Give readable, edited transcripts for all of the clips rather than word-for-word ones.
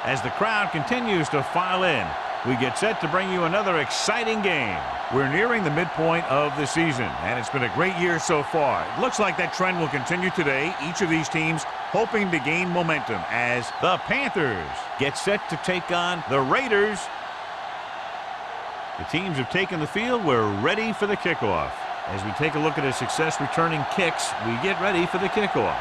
As the crowd continues to file in, we get set to bring you another exciting game. We're nearing the midpoint of the season, and it's been a great year so far. It looks like that trend will continue today. Each of these teams hoping to gain momentum as the Panthers get set to take on the Raiders. The teams have taken the field. We're ready for the kickoff. As we take a look at a success returning kicks, we get ready for the kickoff.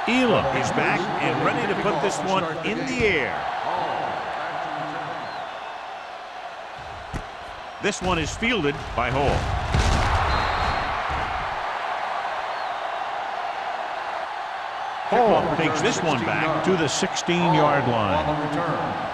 Elam is back and ready to put this one in the air. This one is fielded by Hall. Hall takes this one back to the 16-yard line.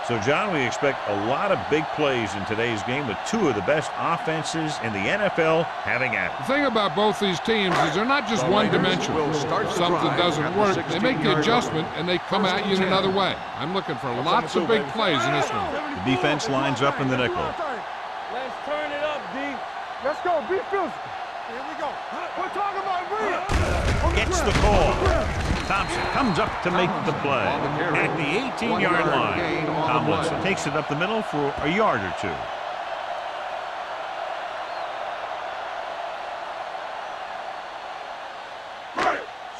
So, John, we expect a lot of big plays in today's game with two of the best offenses in the NFL having at it. The thing about both these teams is they're not just one-dimensional. If something doesn't work, they make the adjustment, and they come at you in another way. I'm looking for lots of big plays in this one. The defense lines up in the nickel. Let's turn it up, D. Let's go. Be physical. Here we go. We're talking about real. Gets the call. Thompson comes up to make the play. At the 18-yard line, Tomlinson takes it up the middle for a yard or two.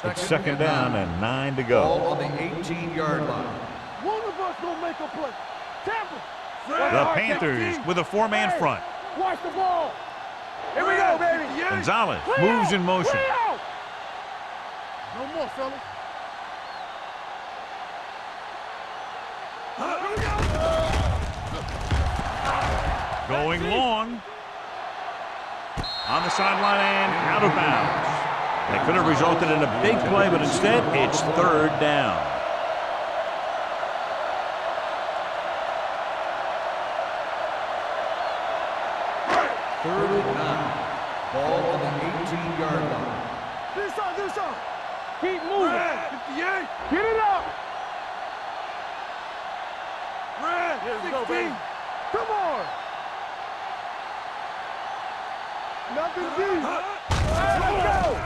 It's second down and 9 to go. Ball on the 18-yard line. One of us gonna make a play. Tampa. The Panthers with a four-man front. Watch the ball. Here we go, baby. Gonzalez moves in motion. No more, fellas. Going long. On the sideline and out of bounds. That could have resulted in a big play, but instead it's third down. Third and 9. Ball on the 18-yard line. This side. Keep moving. 58. Get it up. Red. 16. Come on. Nothing deep. Let's go.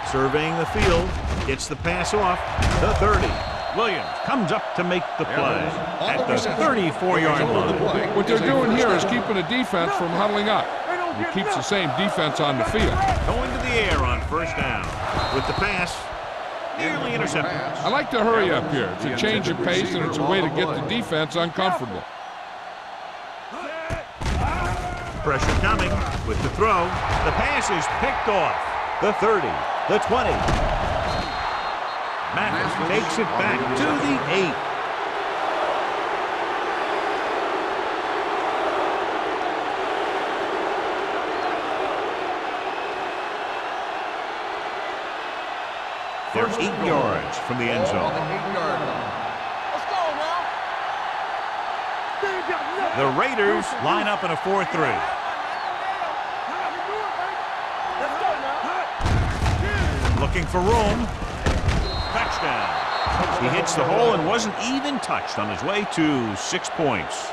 Surveying the field, gets the pass off, the 30. Williams comes up to make the play at the 34-yard line. What they're doing here is keeping the defense from huddling up. It keeps the same defense on the field. Going to the air on first down with the pass. Nearly intercepted. I like to hurry up here. It's a change of pace, and it's a way to get the defense uncomfortable. Pressure coming with the throw. The pass is picked off. The 30, the 20. Mathis takes it back to the 8. They're 8 yards from the end zone. Let's go now. The Raiders line up in a 4-3. Looking for room. Touchdown. He hits the hole and wasn't even touched on his way to 6 points.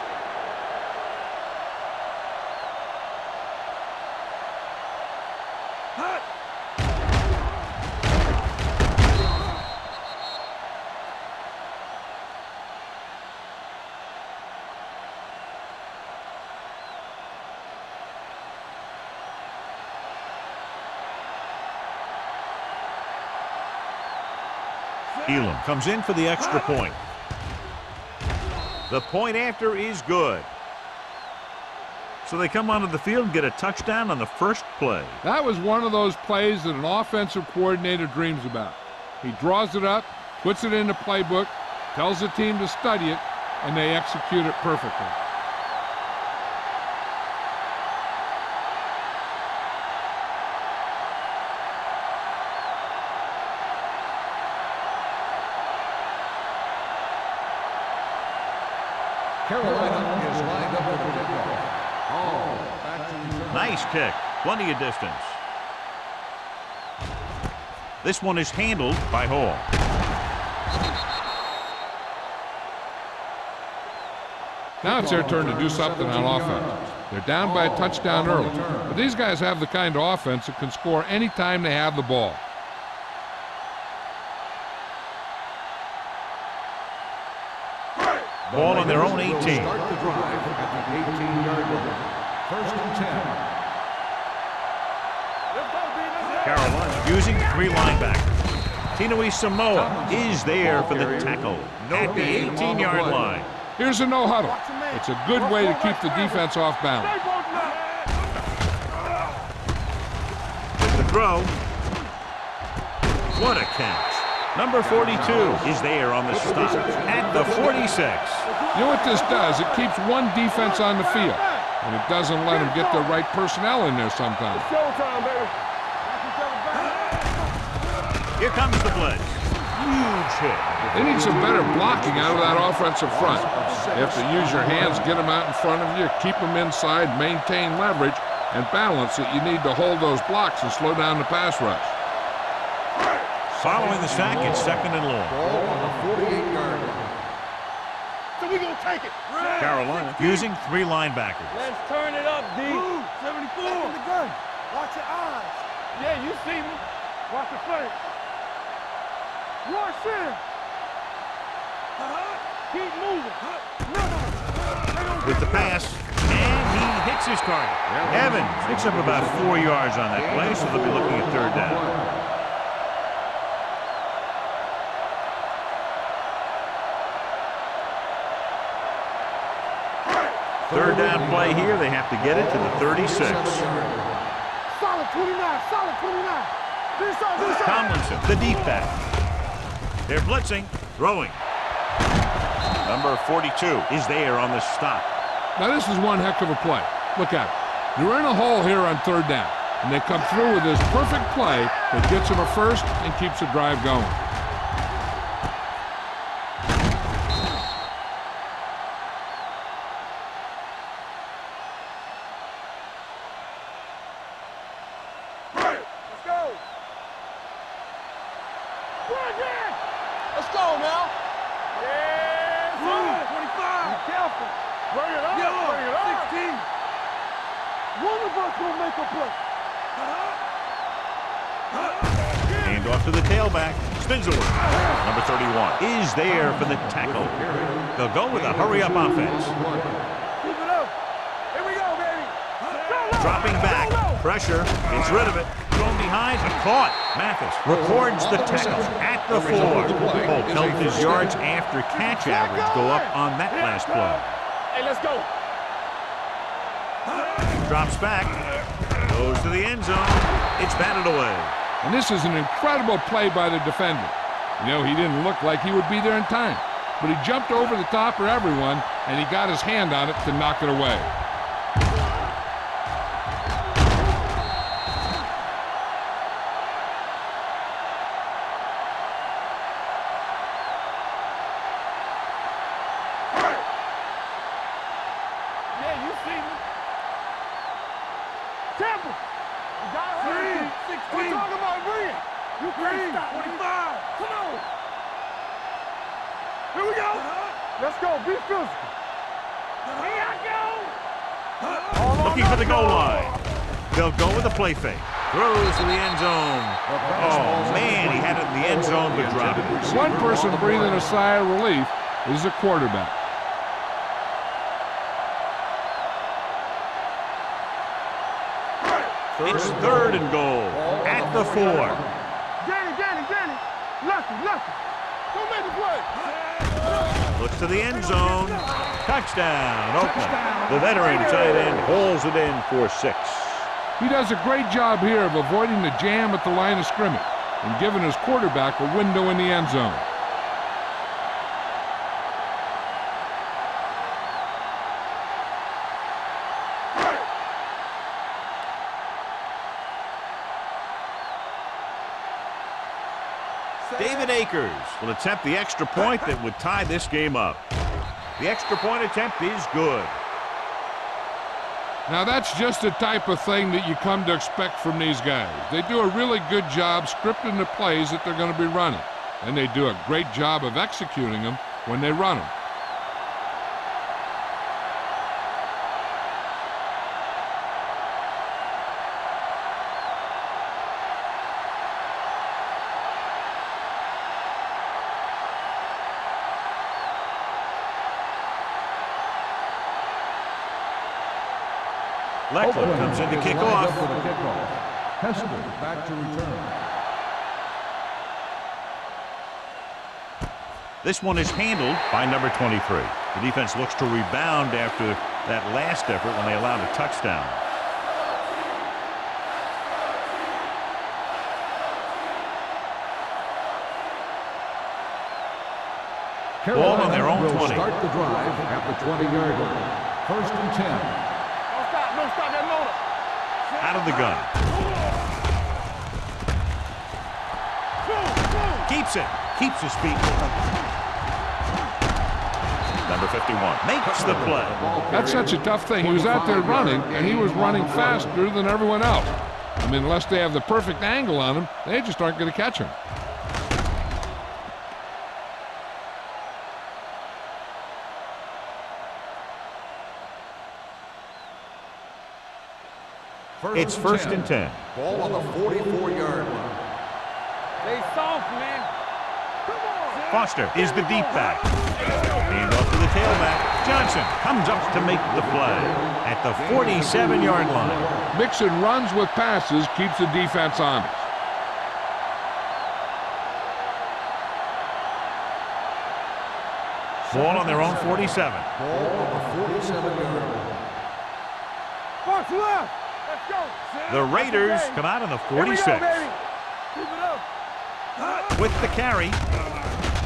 Elam comes in for the extra point. The point after is good. So they come onto the field and get a touchdown on the first play. That was one of those plays that an offensive coordinator dreams about. He draws it up, puts it in the playbook, tells the team to study it, and they execute it perfectly. Carolina is lined up with the kickoff. Back to return. Nice kick. Plenty of distance. This one is handled by Hall. Now it's their turn to do something on offense. They're down by a touchdown early, but these guys have the kind of offense that can score anytime they have the ball. Ball on their own 18. Start the drive at the 18-yard line. 1st and 10. Carolina using 3 linebackers. Tinui Samoa is there for the tackle at the 18-yard line. Here's a no huddle. It's a good way to keep the defense off balance. With the throw. What a catch. Number 42 is there on the stop at the 46. You know what this does? It keeps one defense on the field, and it doesn't let them get the right personnel in there sometimes. Showtime, baby. Here comes the blitz. Huge hit. They need some better blocking out of that offensive front. You have to use your hands, get them out in front of you, keep them inside, maintain leverage, and balance it. You need to hold those blocks and slow down the pass rush. Following the sack, it's 2nd and long. Ball on the 48-yard line. So we gonna take it. Carolina using 3 linebackers. Let's turn it up, D. 74. In the gun. Watch your eyes. Yeah, you see me. Watch the flank. Rush in. Keep moving. With the pass, and he hits his target. Evans picks up about 4 yards on that play, so they'll be looking at 3rd down. Third down play here. They have to get it to the 36. Solid 29. Solid 29. This side. Tomlinson, the deep pass. They're blitzing, throwing. Number 42 is there on the stop. Now this is one heck of a play. Look at it. You're in a hole here on 3rd down, and they come through with this perfect play that gets them a first and keeps the drive going. Let's go now. Yeah, 25. Be careful. Bring it up. Yeah, bring it up. 16. One of us will make a play. Hand off to the tailback. Spins away. Number 31 is there for the tackle. They'll go with a hurry-up offense. Keep it up. Here we go, baby. Dropping back. Pressure. Gets rid of it. Thrown behind, but caught. Mathis records the tackle at the 4. Oh, helped his yards after catch average go up on that last play. Hey, let's go. Drops back. Goes to the end zone. It's batted away. And this is an incredible play by the defender. You know, he didn't look like he would be there in time, but he jumped over the top of everyone, and he got his hand on it to knock it away. Yeah, you see me. Tampa. You got it. 16. We're talking about bringing. You can't stop. 25. Come on. Here we go. Let's go. Be physical. Here I go. Looking for the goal line. They'll go with a play fake. Throws to the end zone. Oh, man, he had it in the end zone, but dropped it. One person breathing a sigh of relief is the quarterback. It's 3rd and goal at the 4. Danny. Lucky. Go make the play. Looks to the end zone. Touchdown, Oakland. The veteran tight end hauls it in for 6. He does a great job here of avoiding the jam at the line of scrimmage and giving his quarterback a window in the end zone. David Akers will attempt the extra point that would tie this game up. The extra point attempt is good. Now that's just the type of thing that you come to expect from these guys. They do a really good job scripting the plays that they're going to be running, and they do a great job of executing them when they run them. Leckler comes in to kick off. For the kickoff. Hester back to return. This one is handled by number 23. The defense looks to rebound after that last effort when they allowed a touchdown. Ball on their own 20. Start the drive at the 20-yard line. 1st and 10. Don't stop that loader. Out of the gun. Keeps it. Keeps his feet moving. Number 51 makes the play. That's such a tough thing. He was out there running, and he was running faster than everyone else. I mean, unless they have the perfect angle on him, they just aren't going to catch him. It's 1st and 10. Ball on the 44-yard line. Stay soft, man. Foster is the deep back. Hand off to the tailback. Johnson comes up to make the play at the 47-yard line. Mixing runs with passes keeps the defense honest. Ball on their own 47. Ball on the 47-yard line. Box left. Let's go. The Raiders come out on the 46. Keep it up. With the carry.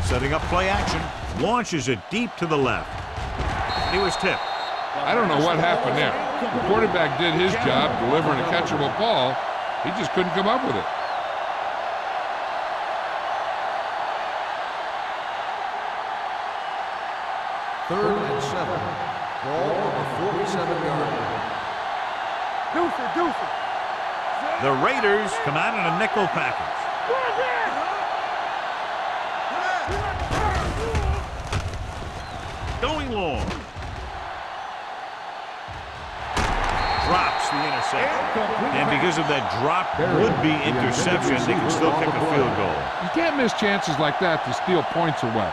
Setting up play action. Launches it deep to the left. He was tipped. I don't know what happened there. The quarterback did his job delivering a catchable ball. He just couldn't come up with it. Third and 7. Ball on the 47-yard line. Deuce it. The Raiders come out in a nickel package. Going long. Drops the interception. And because of that drop would-be interception, they can still kick a field goal. You can't miss chances like that to steal points away.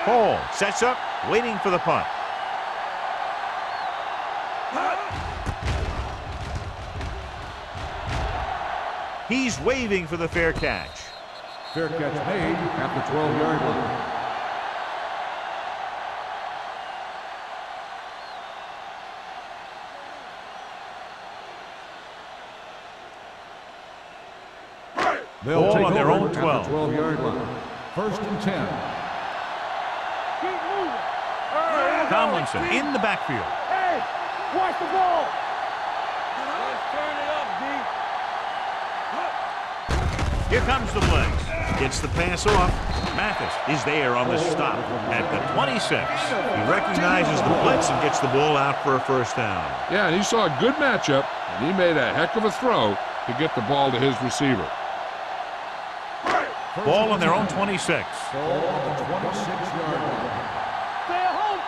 Hall sets up, waiting for the punt. He's waving for the fair catch. Fair catch made at the 12-yard line. They'll Ball take on their over own at 12. the 12-yard line. 1st and 10. Keep moving. Tomlinson in the backfield. Hey, watch the ball. Let's turn it up, D. Here comes the blitz. Gets the pass off. Mathis is there on the stop at the 26. He recognizes the blitz and gets the ball out for a first down. Yeah, and he saw a good matchup, and he made a heck of a throw to get the ball to his receiver. Ball on their own 26. Ball on the 26-yard line. Stay at home.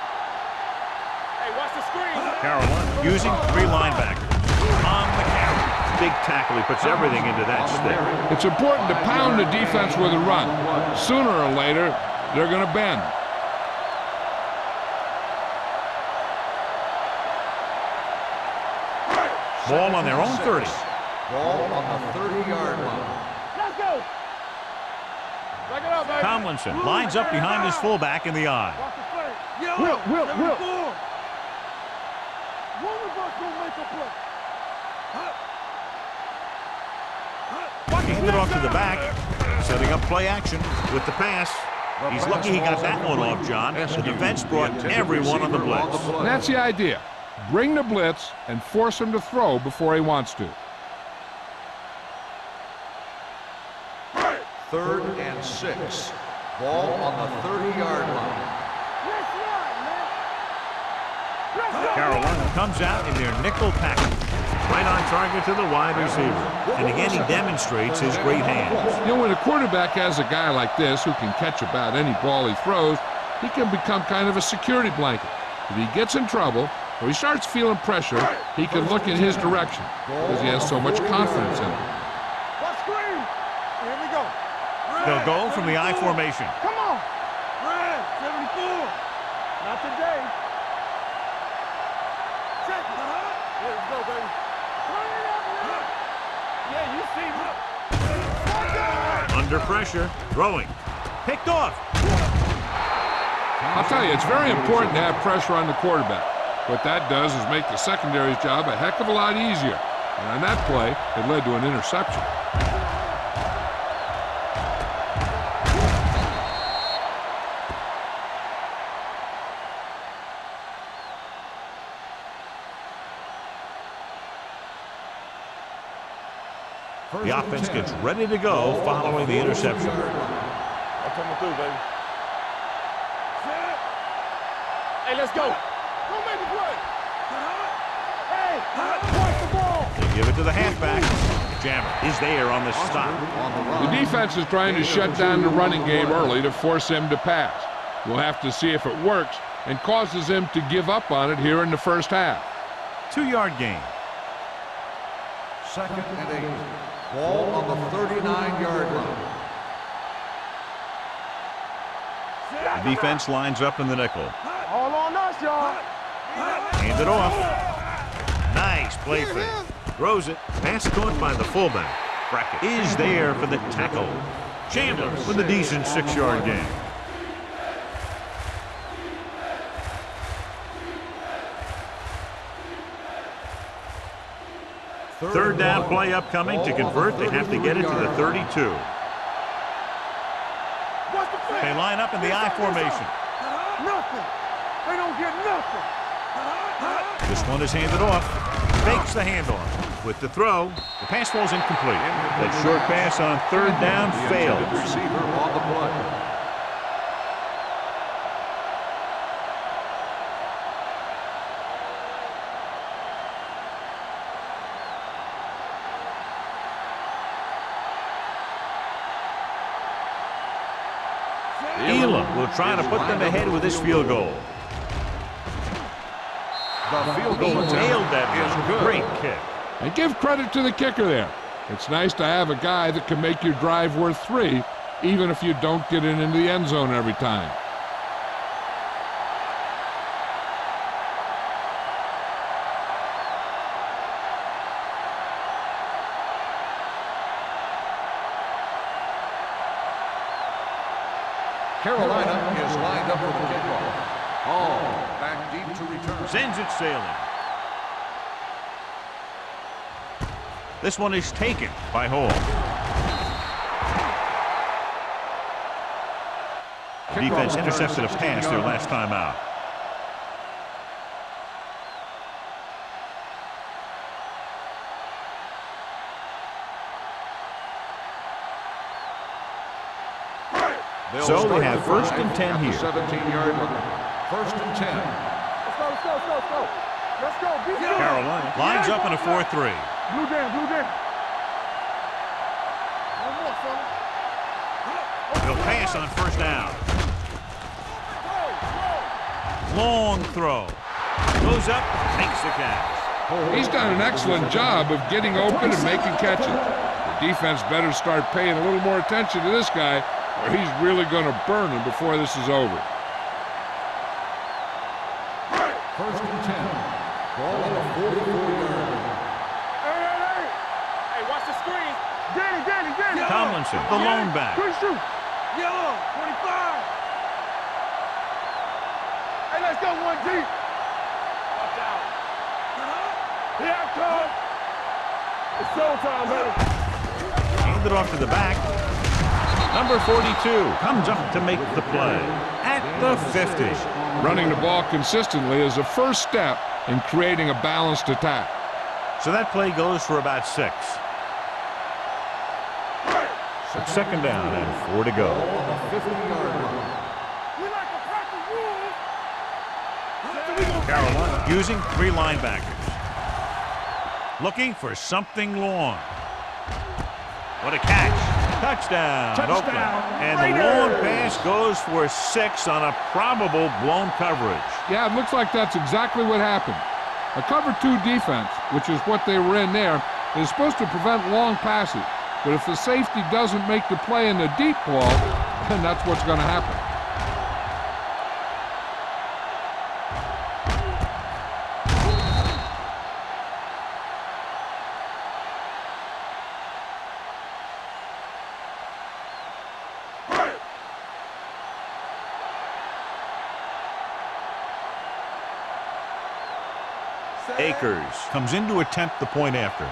Hey, watch the screen. Carolina using 3 linebackers. On the carry. Big tackle. He puts everything into that stick. It's important to pound the defense with a run. Sooner or later, they're going to bend. Ball on their own 30. Ball on the 30-yard line. Let's go. Back it up, baby. Tomlinson lines up behind his fullback in the eye. Watch the play. Will. One of us gonna make a play. Hand it off to the back. Setting up play action with the pass. He's lucky he got that one off, John. The defense brought everyone on the blitz. And that's the idea. Bring the blitz and force him to throw before he wants to. 3rd and 6. Ball on the 30-yard line. Let's ride, man. Let's go. Carolina comes out in their nickel package. Right on target to the wide receiver. And again, he demonstrates his great hands. You know, when a quarterback has a guy like this who can catch about any ball he throws, he can become kind of a security blanket. If he gets in trouble or he starts feeling pressure, he can look in his direction because he has so much confidence in him. Watch screen. They'll go from the I formation. Come on. Red, 74. Not today. Check it. Yeah, let's go, baby. Turn it up, man. Yeah, you see me. Under pressure, throwing. Picked off. I'll tell you, it's very important to have pressure on the quarterback. What that does is make the secondary's job a heck of a lot easier. And on that play, it led to an interception. The offense gets ready to go following the interception. I'm coming through, baby. Hey, let's go. Go make the play. Hey, watch the ball. They give it to the halfback. Jammer is there on the stop. The defense is trying to shut down the running game early to force him to pass. We'll have to see if it works and causes him to give up on it here in the first half. 2-yard gain. 2nd and 8. Ball on the 39-yard line. The defense lines up in the nickel. All on us, y'all. Hand it off. Nice play fake. Throws it. Pass caught by the fullback. Brackett is there for the tackle. Chandler with a decent 6-yard gain. Third down play upcoming. To convert, they have to get it to the 32. They line up in the I formation. Nothing. They don't get nothing. This one is handed off. Fakes the handoff. With the throw, the pass falls incomplete. That short pass on third down fails. Receiver on the play. Elam will try to put them ahead with this field goal. The field goal He nailed that one. Great kick. And give credit to the kicker there. It's nice to have a guy that can make your drive worth 3, even if you don't get it into the end zone every time. Carolina is lined up for the kickoff. Hall back deep to return. Sends it sailing. This one is taken by Hall. Defense intercepted a pass their last time out. So they have 1st and 10 here. 17-yard line. 1st and 10. Let's go, let's go, let's go, let's go. Let's go, be good. Carolina lines up in a 4-3. Blue down, blue down. One more, fella. They'll pass on 1st down. Long throw. Goes up, makes the catch. He's done an excellent job of getting open and making catches. The defense better start paying a little more attention to this guy, or he's really going to burn him before this is over. 1st and 10. Ball on the 44-yard line. Hey, watch the screen. Danny. Tomlinson, the lone back. Quick shoot. Yellow, 25. Hey, let's go, 1 deep. Watch out. Here I come. It's showtime, baby. Hand it off to the back. Number 42 comes up to make the play at the 50. Running the ball consistently is the first step in creating a balanced attack. So that play goes for about 6. 2nd down and 4 to go. On the 50-yard line. We like to practice rules. Carolina using 3 linebackers. Looking for something long. What a catch. Touchdown, Oakland. And the long pass goes for 6 on a probable blown coverage. Yeah, it looks like that's exactly what happened. A cover 2 defense, which is what they were in there, is supposed to prevent long passes. But if the safety doesn't make the play in the deep ball, then that's what's going to happen. Akers comes in to attempt the point after.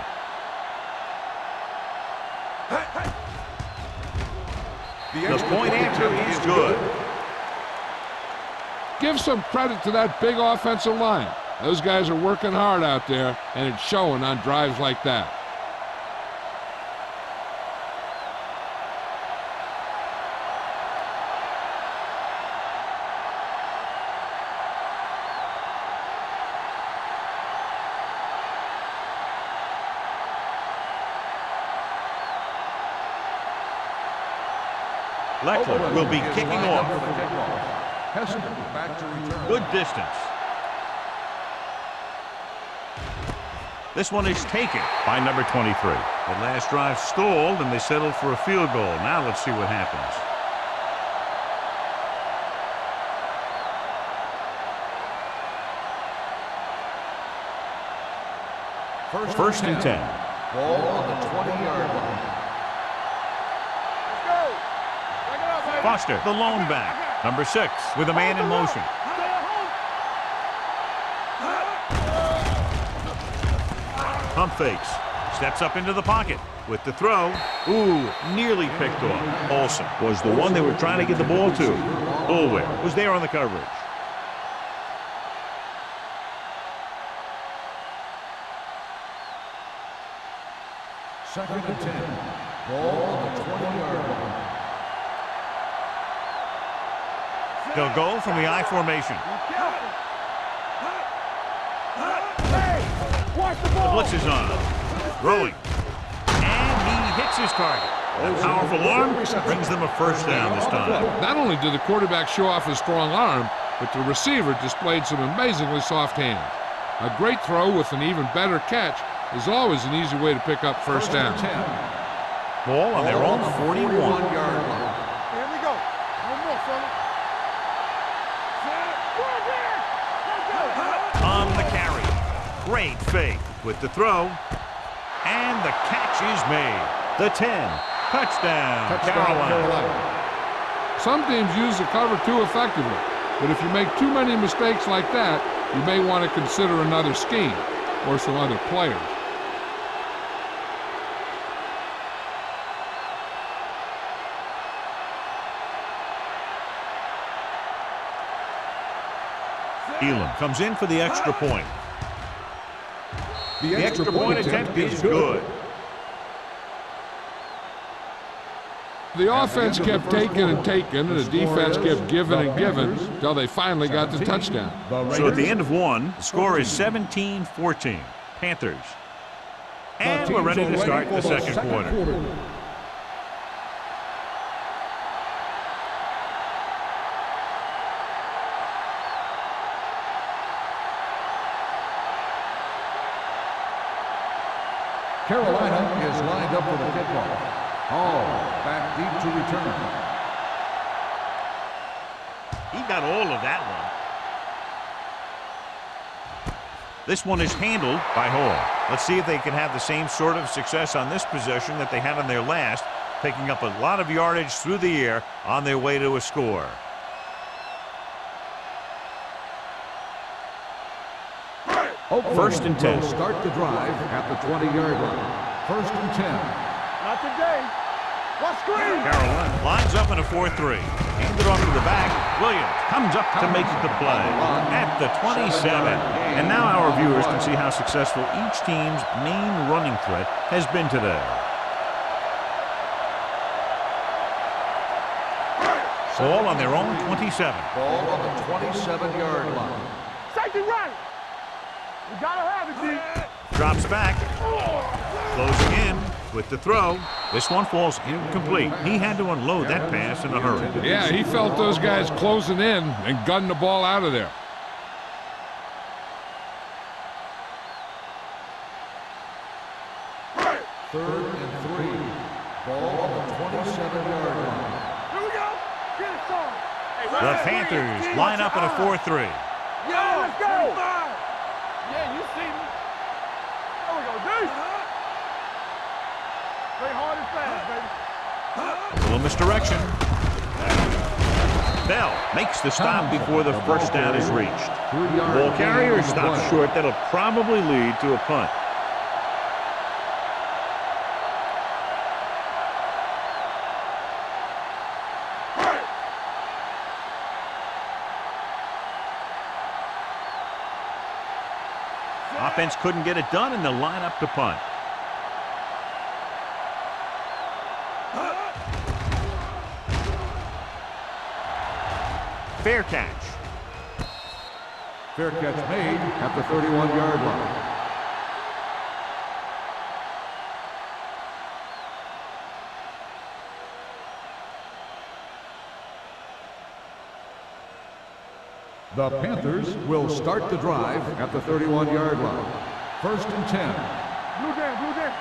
The point after is good. Give some credit to that big offensive line. Those guys are working hard out there, and it's showing on drives like that. Leckler will be kicking off. Back to return. Good distance. This one is taken by number 23. The last drive stalled, and they settled for a field goal. Now let's see what happens. First and 10. Ball on the 20-yard line. Foster, the lone back. Number 6 with a man in motion. Pump fakes. Steps up into the pocket with the throw. Ooh, nearly picked off. Olsen was the one they were trying to get the ball to. Ulware was there on the coverage. Second and 10. Ball on the 20-yard line. They'll go from the I formation. The blitz is on. Throwing. And he hits his target. A powerful arm brings them a first down this time. Not only did the quarterback show off his strong arm, but the receiver displayed some amazingly soft hands. A great throw with an even better catch is always an easy way to pick up first down. Ball on their own 41. 41-yard line. Here we go. No more, fella. On the carry. Great fake with the throw. And the catch is made. The 10. Touchdown, Carolina. Some teams use the cover too effectively, but if you make too many mistakes like that, you may want to consider another scheme or some other players. Elam comes in for the extra point. The extra point attempt is good. The offense kept taking and taking, and the defense kept giving and giving until they finally got the touchdown. So at the end of one, the score is 17-14. Panthers. And we're ready to start the second quarter. Carolina is lined up for the kickoff. Hall back deep to return. He got all of that one. This one is handled by Hall. Let's see if they can have the same sort of success on this possession that they had on their last, picking up a lot of yardage through the air on their way to a score. First and 10. Start the drive at the 20-yard line. First and 10. Not today. What screen? Carolina lines up in a 4-3. Handed off to the back. Williams comes up to make the play at the 27. And now our viewers can see how successful each team's main running threat has been today. Ball on their own 27. Ball on the 27-yard line. Safety right. We gotta have it, D. Drops back. Closing in with the throw. This one falls incomplete. He had to unload that pass in a hurry. Yeah, he felt those guys closing in and gunned the ball out of there. Third and 3. Panthers line up in a 4-3. Yeah, let's go. Yeah, you see me. There we go, dude. Play hard and fast, baby. A little misdirection. Bell makes the stop before the first down is reached. Ball carrier stops short. That'll probably lead to a punt. Offense couldn't get it done, and they'll line up to punt. Fair catch. Fair catch made at the 31-yard line. The Panthers will start the drive at the 31-yard line. 1st and 10. Blue down, blue down.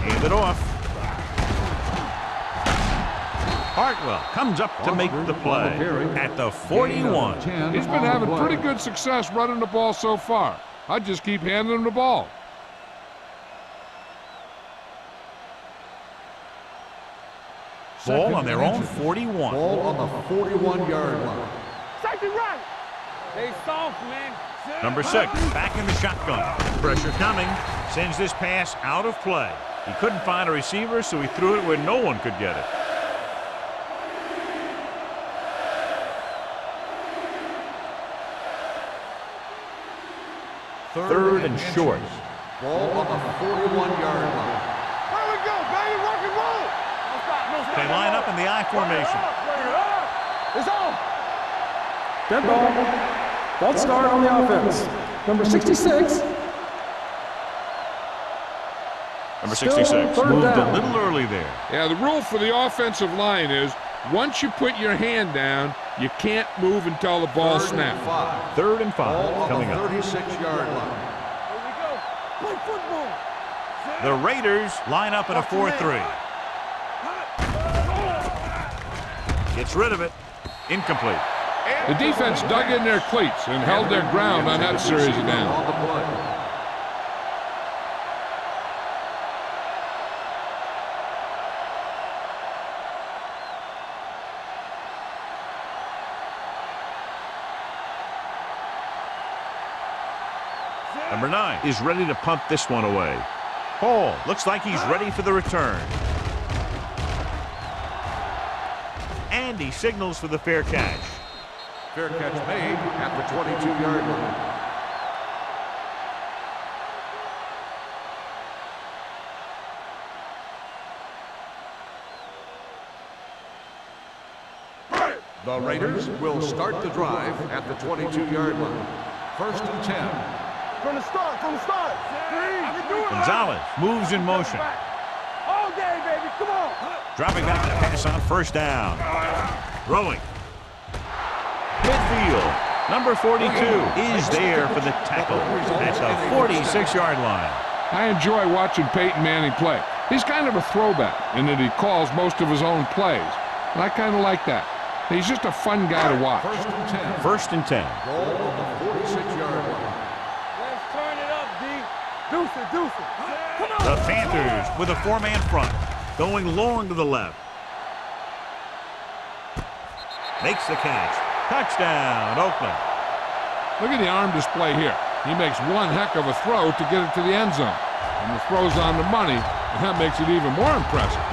Hand it off. Hartwell comes up to make the play at the 41. He's been having pretty good success running the ball so far. I just keep handing him the ball. Ball on their own 41. Ball on the 41-yard line. Safety right. Stay soft, man. Number 6 back in the shotgun. Pressure coming. Sends this pass out of play. He couldn't find a receiver, so he threw it where no one could get it. Third and short. Ball on the 41-yard line. Where we go, baby? Rock and roll. No stop, no stop. They line up in the I formation. It's on. Dead ball. False start on the offense. Number 66. Number Still 66 third moved down. a little early there. Yeah, the rule for the offensive line is once you put your hand down, you can't move until the ball snaps. 3rd and 5 Ball coming on up. the 36-yard line. Here we go. Play football. The Raiders line up in a 4-3. Gets rid of it. Incomplete. The defense dug in their cleats and held their ground on that series of downs. On the play. Number 9 is ready to punt this one away. Hall looks like he's ready for the return. And he signals for the fair catch. Fair catch made at the 22-yard line. The Raiders will start the drive at the 22-yard line. 1st and 10. From the start, from the start. Gonzalez moves in motion. All day, baby. Come on. Dropping back to pass on first down. Throwing. Midfield. Number 42 is there for the tackle at the 46-yard line. I enjoy watching Peyton Manning play. He's kind of a throwback in that he calls most of his own plays. And I kind of like that. He's just a fun guy to watch. 1st and 10. 1st and 10. Ball on the 46-yard line. Let's turn it up, D. Deuce it, deuce it. Come on. The Panthers with a 4-man front. Going long to the left. Makes the catch. Touchdown, Oakland. Look at the arm display here. He makes one heck of a throw to get it to the end zone. And the throw's on the money, and that makes it even more impressive.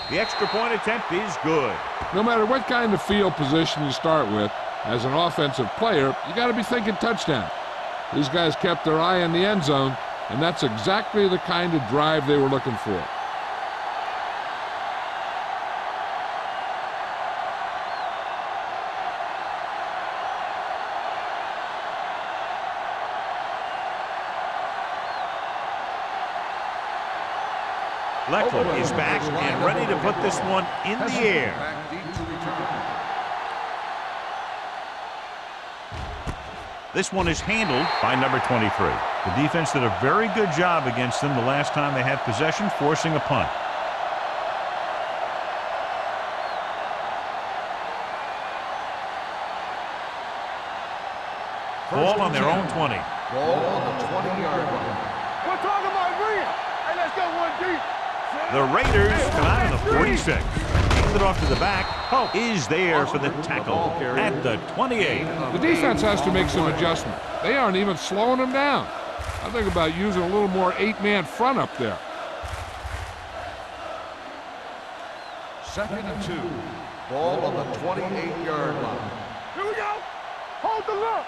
The extra point attempt is good. No matter what kind of field position you start with, as an offensive player, you got to be thinking touchdown. These guys kept their eye on the end zone, and that's exactly the kind of drive they were looking for. Leckler is back and ready to put this one in the air. Back deep to return. This one is handled by number 23. The defense did a very good job against them the last time they had possession, forcing a punt. Ball on their own 20. Ball on the 20-yard line. We're talking about green. Hey, let's go one deep. The Raiders come out of the 46. Hand it off to the back. Hope is there for the tackle at the 28. The defense has to make some adjustment. They aren't even slowing them down. I think about using a little more 8-man front up there. 2nd and 2. Ball on the 28-yard line. Here we go. Hold the look.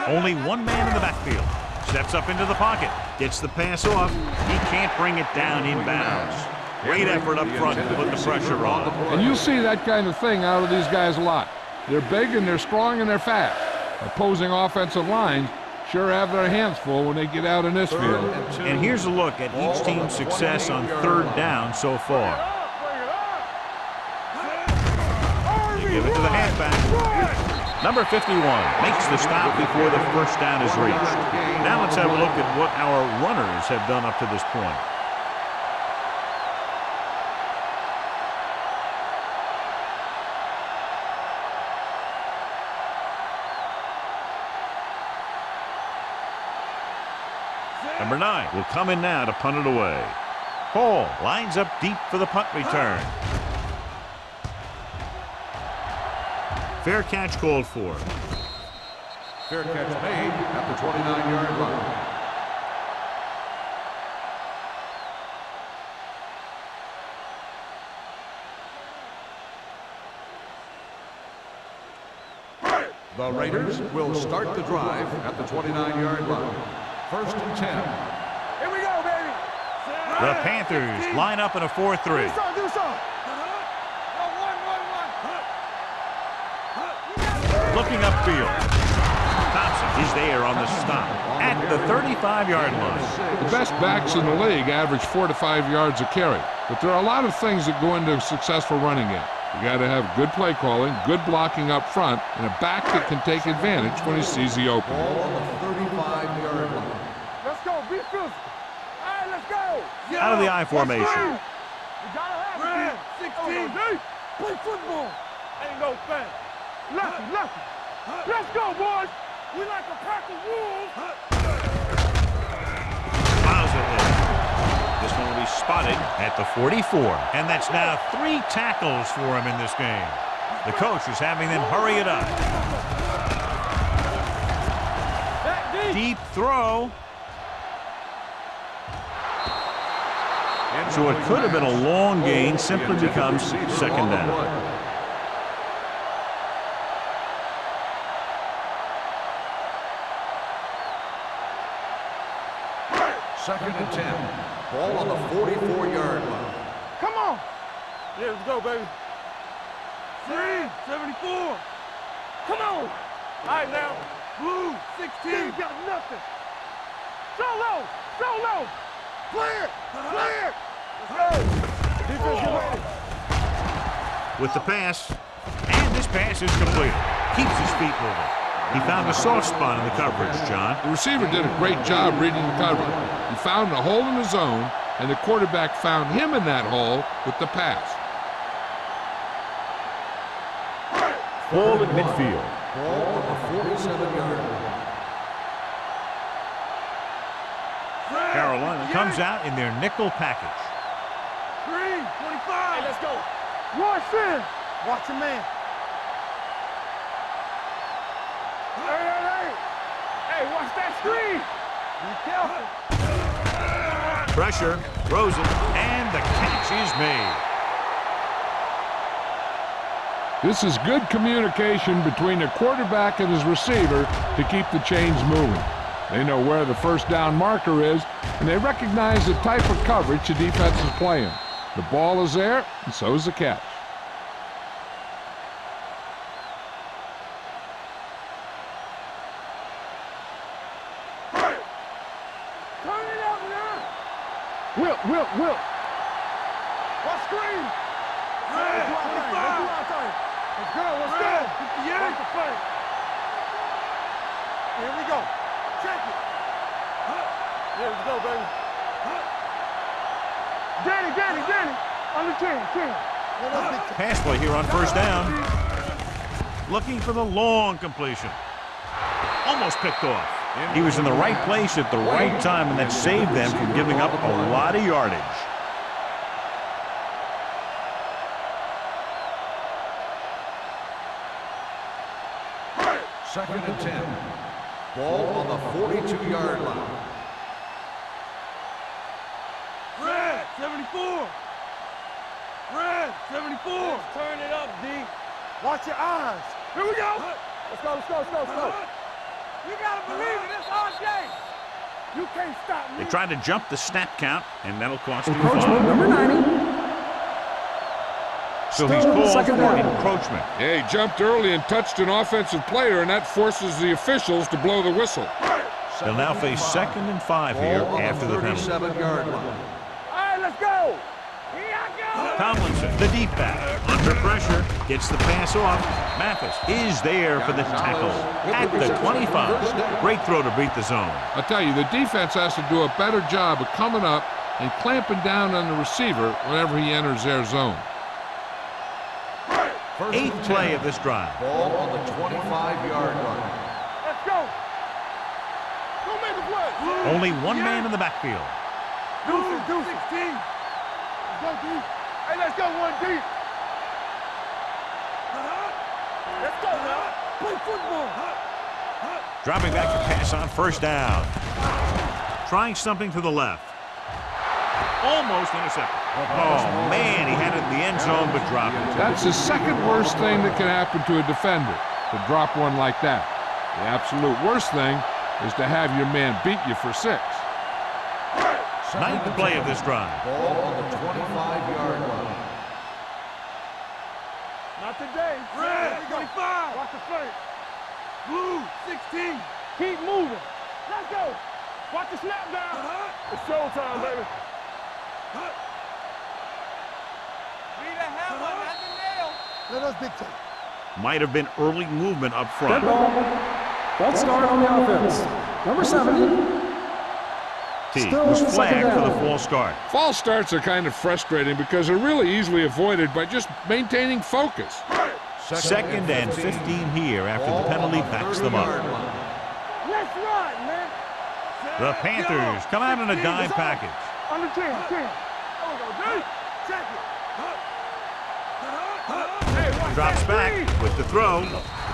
Only one man in the backfield. Steps up into the pocket. Gets the pass off. He can't bring it down inbounds. Great effort up front to put the pressure on. And you'll see that kind of thing out of these guys a lot. They're big and they're strong and they're fast. Opposing offensive lines sure have their hands full when they get out in this field. And here's a look at each team's success on 3rd down so far. They give it to the halfback. Number 51 makes the stop before the first down is reached. Now let's have a look at what our runners have done up to this point. Number 9 will come in now to punt it away. Hall lines up deep for the punt return. Fair catch called for. Fair catch made at the 29-yard line. The Raiders will start the drive at the 29-yard line. 1st and 10. Here we go, baby. The Panthers line up in a 4-3. Do something. Looking upfield. Thompson is there on the stop at the 35-yard line. The best backs in the league average 4 to 5 yards a carry. But there are a lot of things that go into a successful running game. You got to have good play calling, good blocking up front, and a back that can take advantage when he sees the opening. Ball on the 35-yard line. Let's go. Be physical. All right, let's go. Out of the I formation. We gotta have it. 16. Play football. Ain't no thing. Lucky. Let's go, boys. We like a pack of wolves. Miles ahead. This one will be spotted at the 44. And that's now 3 tackles for him in this game. The coach is having them hurry it up. Deep throw. So it could have been a long gain, simply becomes 2nd down. 2nd and 10. Ball on the 44-yard line. Come on. Yeah, let's go, baby. 374. Come on. All right, now. Blue, 16. You got nothing. Solo. Clear. Let's go. Defense, get ready. With the pass, and this pass is complete. Keeps his feet moving. He found a soft spot in the coverage, John. The receiver did a great job reading the coverage. He found a hole in the zone, and the quarterback found him in that hole with the pass. Ball at midfield. Ball on the 47-yard line. Carolina comes out in their nickel package. 325. Hey, let's go. Watch in. Watch your man. Hey, watch that screen. Be careful. Pressure, throws it, and the catch is made. This is good communication between the quarterback and his receiver to keep the chains moving. They know where the first down marker is, and they recognize the type of coverage the defense is playing. The ball is there, and so is the catch. Will. screen. Let's do our thing. Let's go. Let's go. 58. Watch the play. Here we go. Check it. Here we go, baby. Danny. Under 10. Pass play here on first down. Looking for the long completion. Almost picked off. He was in the right place at the right time, and that saved them from giving up a lot of yardage. Second and 10. Ball on the 42-yard line. Red, 74. Red, 74. Let's turn it up, D. Watch your eyes. Here we go. Let's go. You gotta believe it. It's our day. You can't stop me. They tried to jump the snap count, and that'll cost him Encroachment, 5. number 90. So he's Still called second for down. encroachment. Yeah, he jumped early and touched an offensive player, and that forces the officials to blow the whistle. They'll now face 2nd and 5 here Ball on after the penalty. 37-yard line. All right, let's go. Here I go. Tomlinson, the deep back, under pressure, gets the pass off. Mathis is there for the tackle at the 25. Great throw to beat the zone. I'll tell you, the defense has to do a better job of coming up and clamping down on the receiver whenever he enters their zone. First and 8th 10. play of this drive. Ball on the 25-yard line. Let's go. Go make a play. Only one man in the backfield. Deuce, 16. Let's go, D. Hey, let's go, 1D. Let's go, now. Play football. Dropping back to pass on first down. Trying something to the left. Almost intercepted. Oh, man, he had it in the end zone, but dropped it. That's the second worst thing that can happen to a defender, to drop one like that. The absolute worst thing is to have your man beat you for 6. 9th play of this drive. Ball on the 25-yard line. Not today. Red, 25. Watch the play. Blue, 16. Keep moving. Let's go. Watch the snap down. It's showtime, baby. Be the hammer, not the nail. Let us dictate. Might have been early movement up Dead front. ball. False start on the offense. Number 70. T Still was second flagged for down. the false start. False starts are kind of frustrating because they're really easily avoided by just maintaining focus. 2nd and 15 here after the penalty backs them up. Let's run, man. The Panthers come out in a dime package. Under 10. There we go, D. Check it. Hey, watch Drops that back screen. with the throw.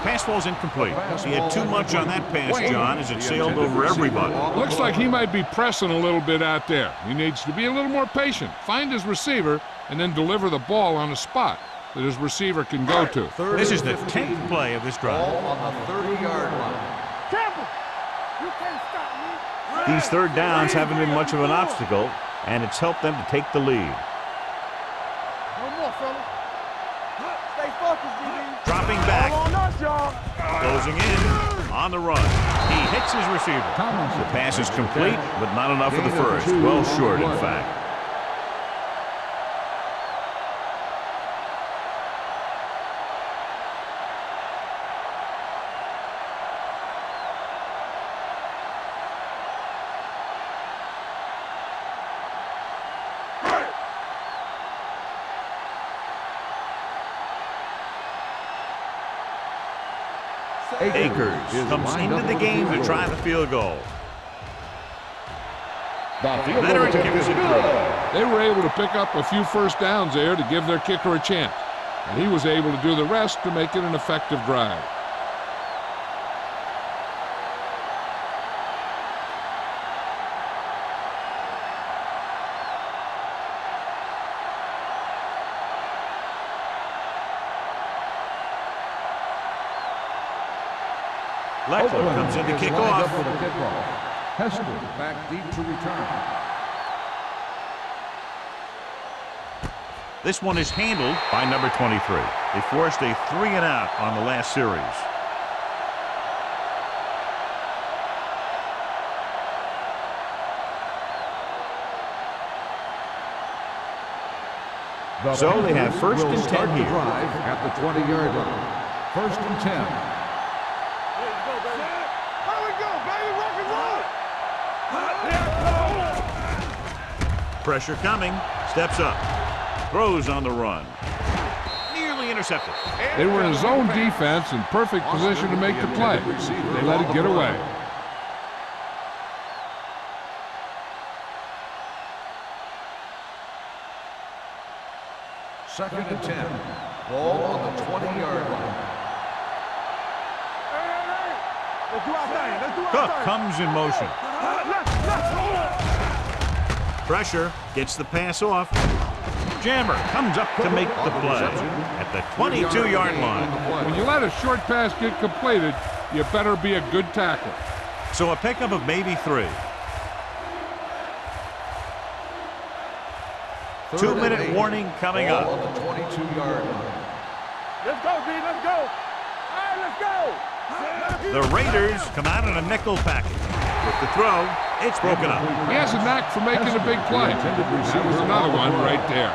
Pass falls incomplete. He had too much on that pass, John, as it sailed over everybody. Looks like he might be pressing a little bit out there. He needs to be a little more patient, find his receiver, and then deliver the ball on a spot that his receiver can go to. This is the 10th play of this drive. Ball on the 30-yard line. Campbell, you can't stop me. These third downs haven't been much of an obstacle, and it's helped them to take the lead. No more, fellas. Stay focused, DB. Dropping back, All on us, y'all. closing in, on the run. He hits his receiver. The pass is complete, but not enough for the first. Well short, in fact. Akers comes into the game to try the field goal. Veteran kicker is good. They were able to pick up a few first downs there to give their kicker a chance. And he was able to do the rest to make it an effective drive. Leckler comes in to kick Lined up off. for the kickoff. Hester back deep to return. This one is handled by number 23. They forced a 3-and-out on the last series. The So they have Panthers first will and start 10 the here. drive at the 20-yard line. First and 10. Let's go, baby. Here we go, baby. Rock and roll. Pressure coming. Steps up. Throws on the run. Nearly intercepted. They were in zone defense in perfect position to make the play. They let it get away. Second and 10. Ball on the 20-yard line. Hey. Let's do our thing. Let's do our Cook thing. comes in motion. Pressure gets the pass off. Jammer comes up to make the play at the 22-yard line. When you let a short pass get completed, you better be a good tackler. So a pickup of maybe 3. 2-minute warning coming Ball up. on the 22-yard line. Let's go, D. Let's go. All right, let's go. The Raiders come out in a nickel package. With the throw, it's broken up. He has a knack for making a big play. That was another one right there.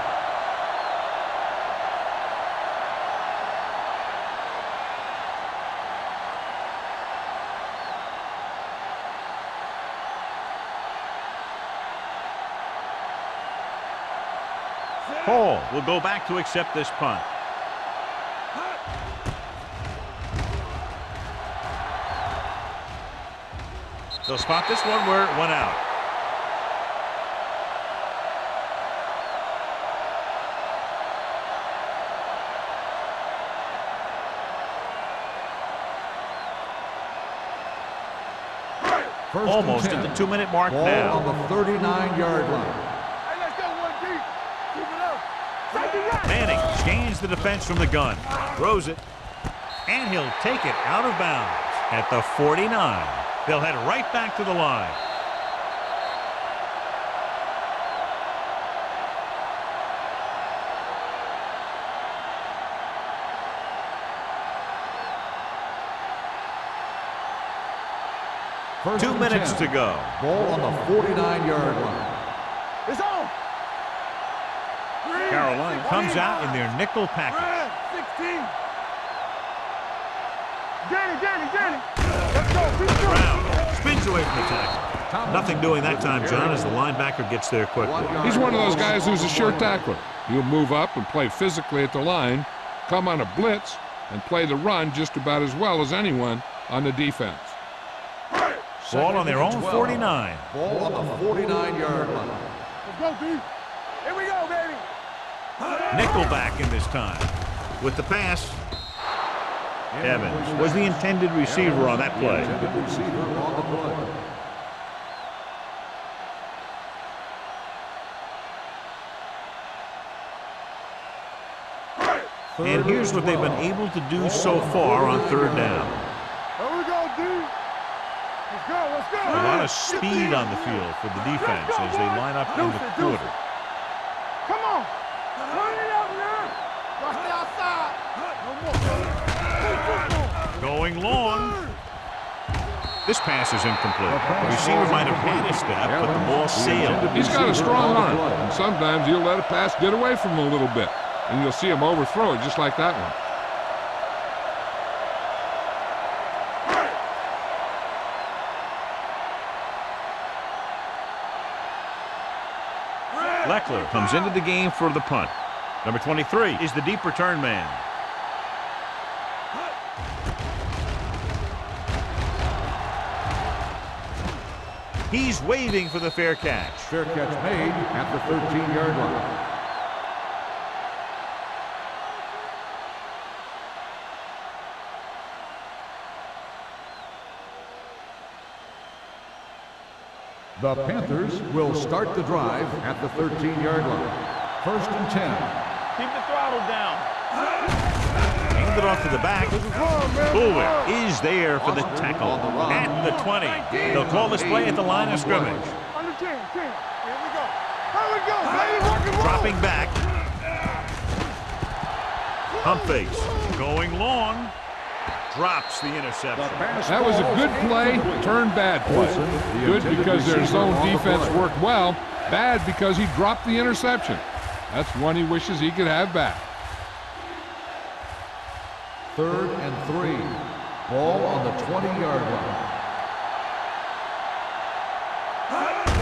Hall will go back to accept this punt. They'll spot this one where it went out. First Almost and at 10. the 2-minute mark Ball now. on the 39-yard line. Hey, let's go, 1D. Keep it up. Safety right. Manning scans the defense from the gun. Throws it. And he'll take it out of bounds at the 49. They'll head right back to the line. First 2 and minutes 10. to go. Ball on the 49-yard line. It's on. Carolina comes out in their nickel package. 16. Danny. Let's go. Keep going. Brown spins away from the tackle. Nothing doing that time, John, as the linebacker gets there quickly. He's one of those guys who's a sure tackler. He'll move up and play physically at the line, come on a blitz, and play the run just about as well as anyone on the defense. Ball on their own 49. Ball on the 49-yard line. Let's go, D. Here we go, baby. Nickelback in this time. With the pass, Evans was the intended receiver on that play. Intended receiver on the play. And here's what they've been able to do so far on 3rd down. Here we go, D. Let's go. A lot of speed on the field for the defense as they line up in the quarter. Come on. Run it up now. Watch the outside. No more. Going long. This pass is incomplete. The receiver might have had a step, but the ball sailed. He's got a strong arm, and sometimes he'll let a pass get away from him a little bit, and you'll see him overthrow it just like that one. Leckler comes into the game for the punt. Number 23 is the deep return man. He's waving for the fair catch. Fair catch made at the 13-yard line. The Panthers will start the drive at the 13-yard line. First and 10. Keep the throttle down. Hand it off to the back. Bullwick is there for the tackle at the 20. They'll call this play at the line of scrimmage. On the 10. Here we go. Here we go, baby. Rock and roll. Dropping back. Pump fakes. Going long. Drops the interception. That was a good play, turned bad play. Good because their zone defense worked well. Bad because he dropped the interception. That's one he wishes he could have back. 3rd and 3. Ball on the 20-yard line.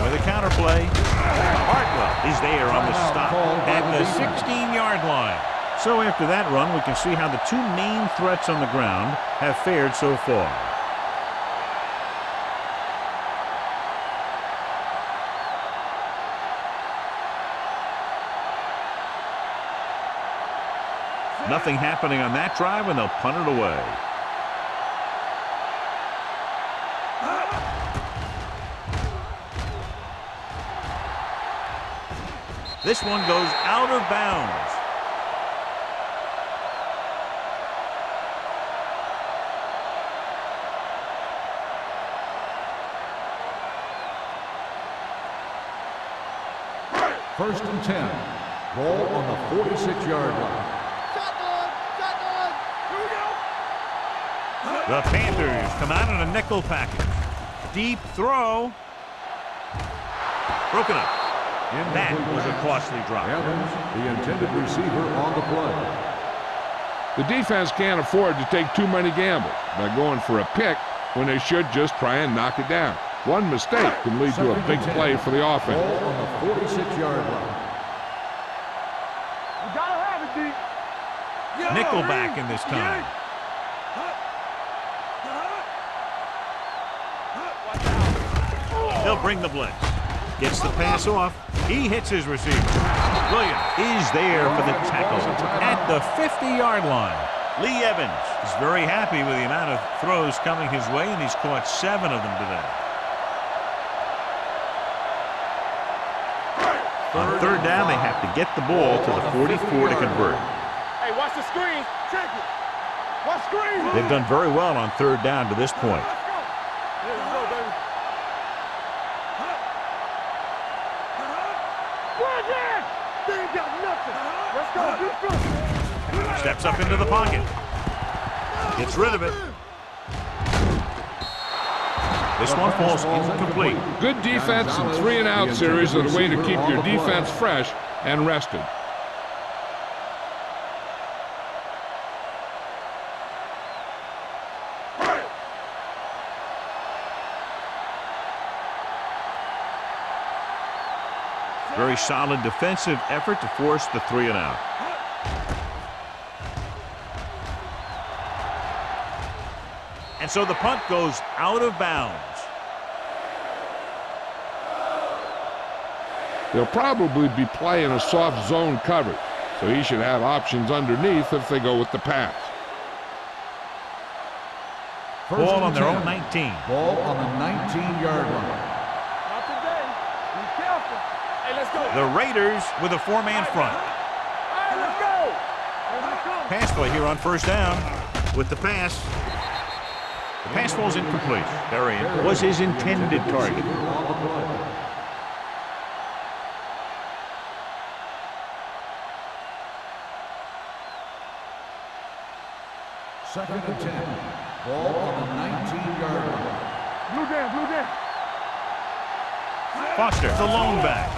With a counter play, Hartwell is there on the stop at the 16-yard line. So after that run, we can see how the two main threats on the ground have fared so far. Nothing happening on that drive, and they'll punt it away. This one goes out of bounds. First and 10. Ball on the 46-yard line. The Panthers come out in a nickel package. Deep throw. Broken up. That was a costly drop. Evans, the intended receiver, on the play. The defense can't afford to take too many gambles by going for a pick when they should just try and knock it down. One mistake can lead to a big play for the offense. Ball on the 46-yard line. You gotta have it, D. Nickelback in this time. They'll bring the blitz. Gets the pass off. He hits his receiver. Williams is there for the tackle at the 50-yard line. Lee Evans is very happy with the amount of throws coming his way, and he's caught 7 of them today. On 3rd down, they have to get the ball to the 44 to convert. Hey, watch the screen. Check it. Watch screen. They've done very well on 3rd down to this point. Let's go, baby. They ain't got nothing. Let's go. Steps up into the pocket. Gets rid of it. This one falls incomplete. Good defense and 3-and-out series are the way to keep your defense fresh and rested. Very solid defensive effort to force the 3-and-out. And so the punt goes out of bounds. They'll probably be playing a soft zone coverage, so he should have options underneath if they go with the pass. Ball on their own 19. Ball on the 19-yard line. Not today. Be careful. Hey, let's go. The Raiders with a 4-man front. All right, let's go. Here we come. Pass play here on 1st down with the pass. The pass ball's incomplete. Berrien was his intended target. On the play. Second and 10. Ball on the 19-yard line. Blue down, blue down. Foster, the lone back.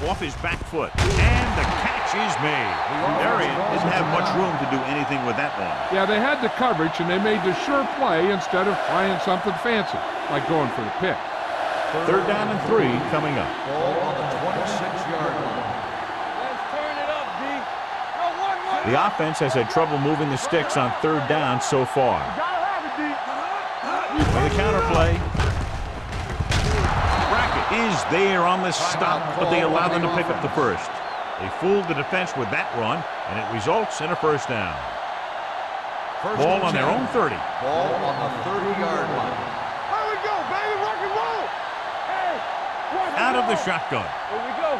Off his back foot. And the catch is made. Berrien didn't have much room to do anything with that one. Yeah, they had the coverage, and they made the sure play instead of trying something fancy, like going for the pick. 3rd down and 3 coming up. Ball on the 26-yard line. Let's turn it up, D. Go one. The offense has had trouble moving the sticks on 3rd down so far. Gotta have it, D. With a counter play. Brackett is there on the stop, but they allow them to pick up the first. They fooled the defense with that run, and it results in a 1st down. Ball on their own 30. Ball on the 30-yard line. Here we go, baby. Rock and roll. Hey. Out of the shotgun. Here we go.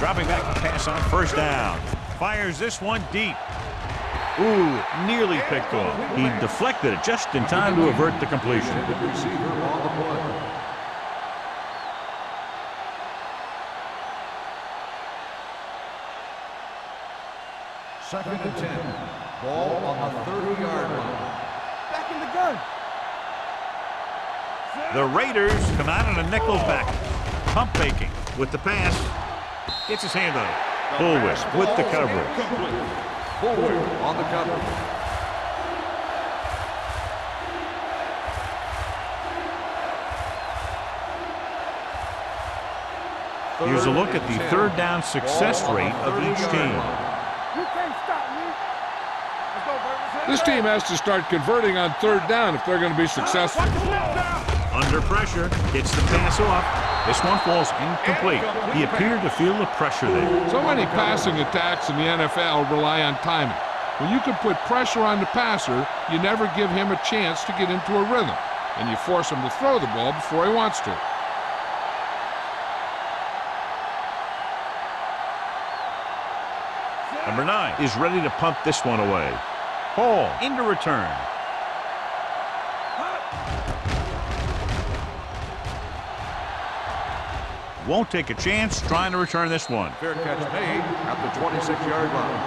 Dropping back to pass on 1st down. Fires this one deep. Ooh, nearly picked off. He deflected it just in time to avert the completion. Intended receiver on the play. Second and 10. Ball on the 30-yard line. Back in the gun. The Raiders come out in a nickel back. Pump faking with the pass. Gets his hand on it. Bullwhip with the coverage. Bullwhip on the coverage. Here's a look at the third down success rate of each team. You can't stop me. Let's go, Burton. This team has to start converting on third down if they're going to be successful. Watch the snap now. Under pressure, gets the pass off. This one falls incomplete. He appeared to feel the pressure there. So many passing attacks in the NFL rely on timing. When you can put pressure on the passer, you never give him a chance to get into a rhythm, and you force him to throw the ball before he wants to. Number 9 is ready to pump this one away. Hall into return. Won't take a chance trying to return this one. Fair catch made at the 26-yard line.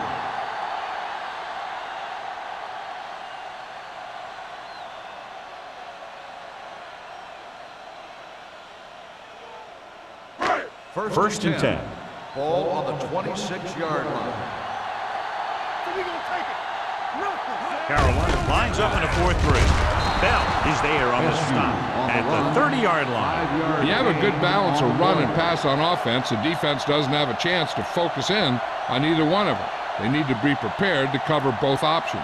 First and 10. Ball on the 26-yard line. So we gonna take it. Nothing. Carolina lines up in a 4-3. Bell is there on the stop at the 30-yard line. When you have a good balance of run and pass on offense, the defense doesn't have a chance to focus in on either one of them. They need to be prepared to cover both options.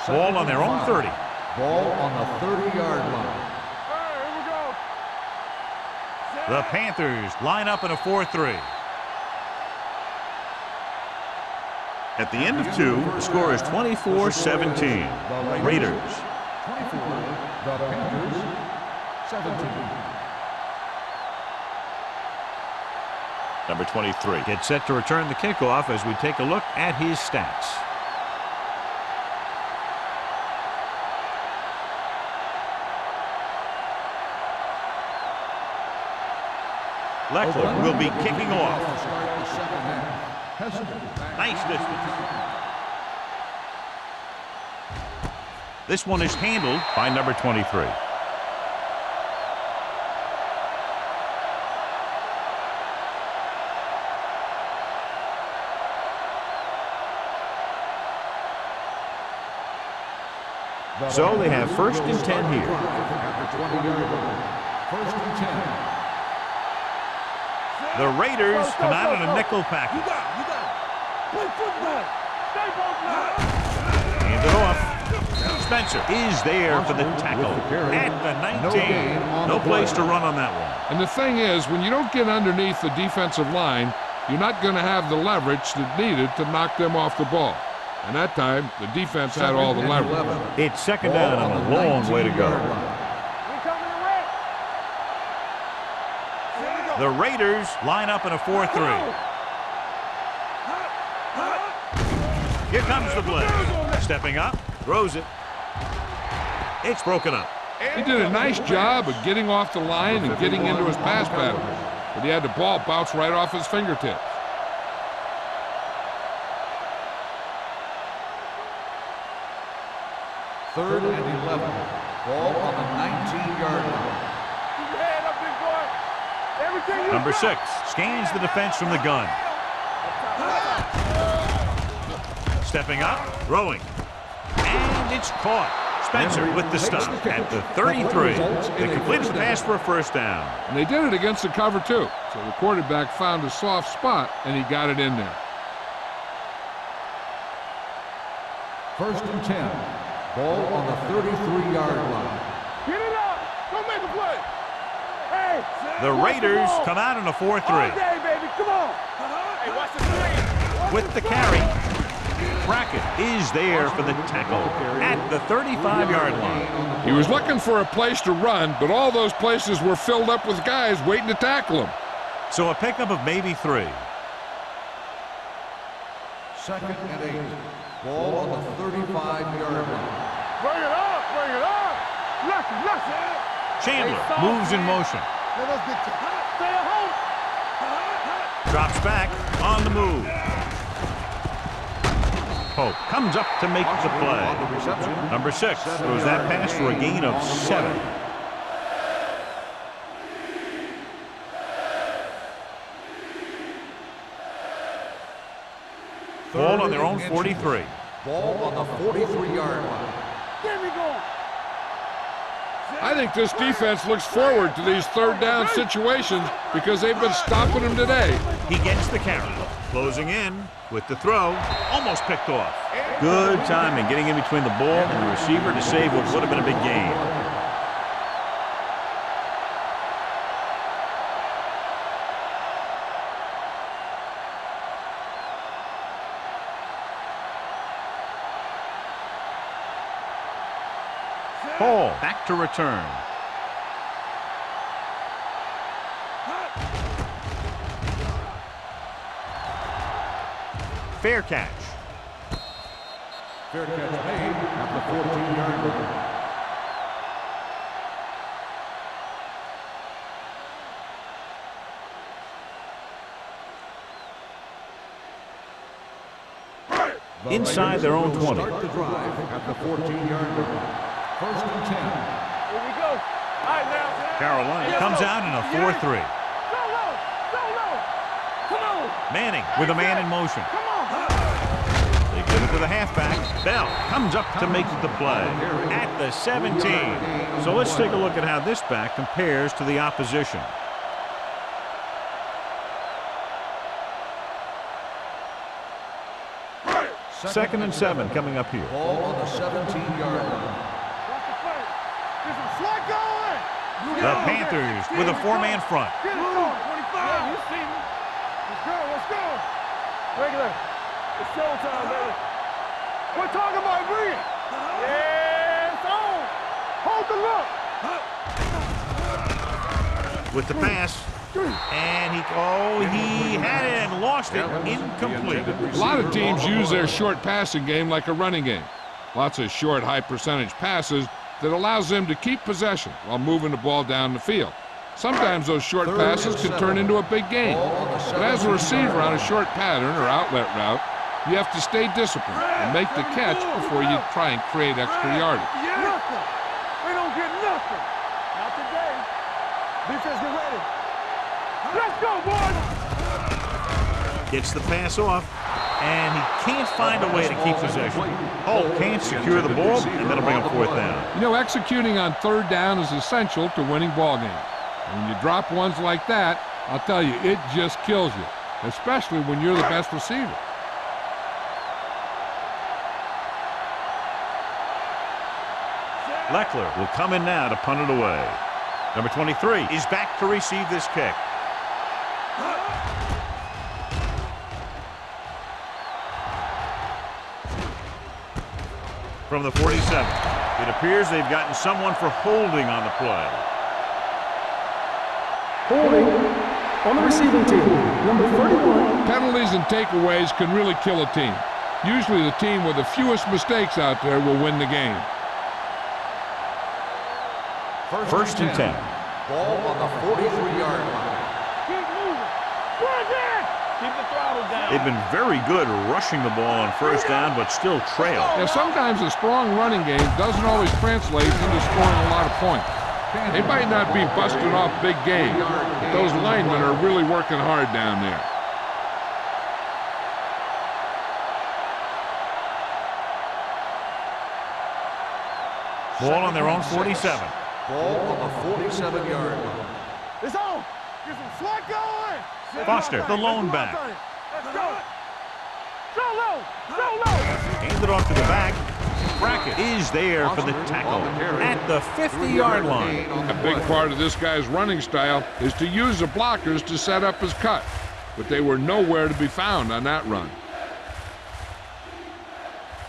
Ball on their own 30. Ball on the 30-yard line. Hey, here we go. The Panthers line up in a 4-3. At the end of 2, the score is 24-17. Raiders. 24, the Panthers, 17. Number 23 gets set to return the kickoff as we take a look at his stats. Leckler will be kicking off. Nice distance. This one is handled by number 23. So they have first and 10 here. At the 20-yard line. First and 10. The Raiders come out in a nickel package. You got it. Play football. Stay both now. Hand it off. Spencer is there for the tackle at the 19. No place to run on that one. And the thing is, when you don't get underneath the defensive line, you're not going to have the leverage that's needed to knock them off the ball. And that time, the defense had all the leverage. It's second down and a long way to go. The Raiders line up in a 4-3. Here comes the blitz. Stepping up, throws it. It's broken up. He did a nice job of getting off the line and getting into his pass pattern, but he had the ball bounce right off his fingertips. Third and 11. Ball on the 19-yard line. Keep your head up, big boy. Everything you Number got. 6 scans the defense from the gun. Stepping up, throwing. And it's caught. Spencer with the stop at the 33. They completed the pass for a first down. And they did it against the cover, too. So the quarterback found a soft spot, and he got it in there. First and 10. Ball on the 33-yard line. Get it up. Don't make a play. Hey. The watch Raiders ball. come out in a 4-3. All day, baby. Come on. Hey, watch the screen. With the carry. Brackett is there for the tackle at the 35-yard line. He was looking for a place to run, but all those places were filled up with guys waiting to tackle him. So a pickup of maybe 3. Second and 8. Ball on the 35-yard line. Bring it up. Bring it up. Lucky. Chandler moves in motion. Let us get you. Stay at home. Drops back on the move. Pope comes up to make the On play. the reception. Number 6 throws that pass for a gain of 7. Ball on their own 43. Ball on the 43-yard line. Get me going. I think this defense looks forward to these third down situations because they've been stopping them today. He gets the carry. Closing in with the throw. Almost picked off. Good timing getting in between the ball and the receiver to save what would have been a big gain. Ball back to return. Fair catch. Fair catch made at the 14-yard line. Inside their own 20. Start the drive at the 14-yard line. First and 10. Here we go. All right, now. Carolina comes out in a 4-3. Go low. Go low. Come on. Manning with a man in motion. Come on. They give it to the halfback. Bell comes up to make the play at the 17. So let's take a look at how this back compares to the opposition. Second and 7 coming up here. Ball on the 17-yard line. Watch the play. There's some slot going. The Panthers with a 4-man front. Get it going. 25. Yeah, you see me. Let's go. Let's go. Regular. It's showtime, baby. We're talking about bring it. Yeah, it's on. Hold the look. With the pass. And he had it and lost it. Incomplete. A lot of teams use their short passing game like a running game. Lots of short, high-percentage passes that allows them to keep possession while moving the ball down the field. Sometimes those short passes can turn into a big gain. But as a receiver on a short pattern or outlet route, you have to stay disciplined and make the catch before you try and create extra yardage. Nothing. We don't get nothing. Not today. Defense, get ready. Let's go, boys! Gets the pass off, and he can't find a way to keep possession. Hull can't secure the ball, and that'll bring up 4th down. You know, executing on 3rd down is essential to winning ball games. And when you drop ones like that, I'll tell you, it just kills you, especially when you're the best receiver. Leckler will come in now to punt it away. Number 23 is back to receive this kick. From the 47, it appears they've gotten someone for holding on the play. Holding on the receiving team, number 31. Penalties and takeaways can really kill a team. Usually the team with the fewest mistakes out there will win the game. First and 10. Ball on the 43-yard line. Keep moving. Run there. Keep the throttle down. They've been very good rushing the ball on 1st down, but still trail. Now, sometimes a strong running game doesn't always translate into scoring a lot of points. They might not be busting off big games, but those linemen are really working hard down there. Ball on their own 47. Ball on the 47-yard line. It's on. Get some slot going. Foster, the lone back. Let's go. Go low. Go low. Hand it off to the back. Brackett is there for the tackle at the 50-yard line. A big part of this guy's running style is to use the blockers to set up his cut, but they were nowhere to be found on that run.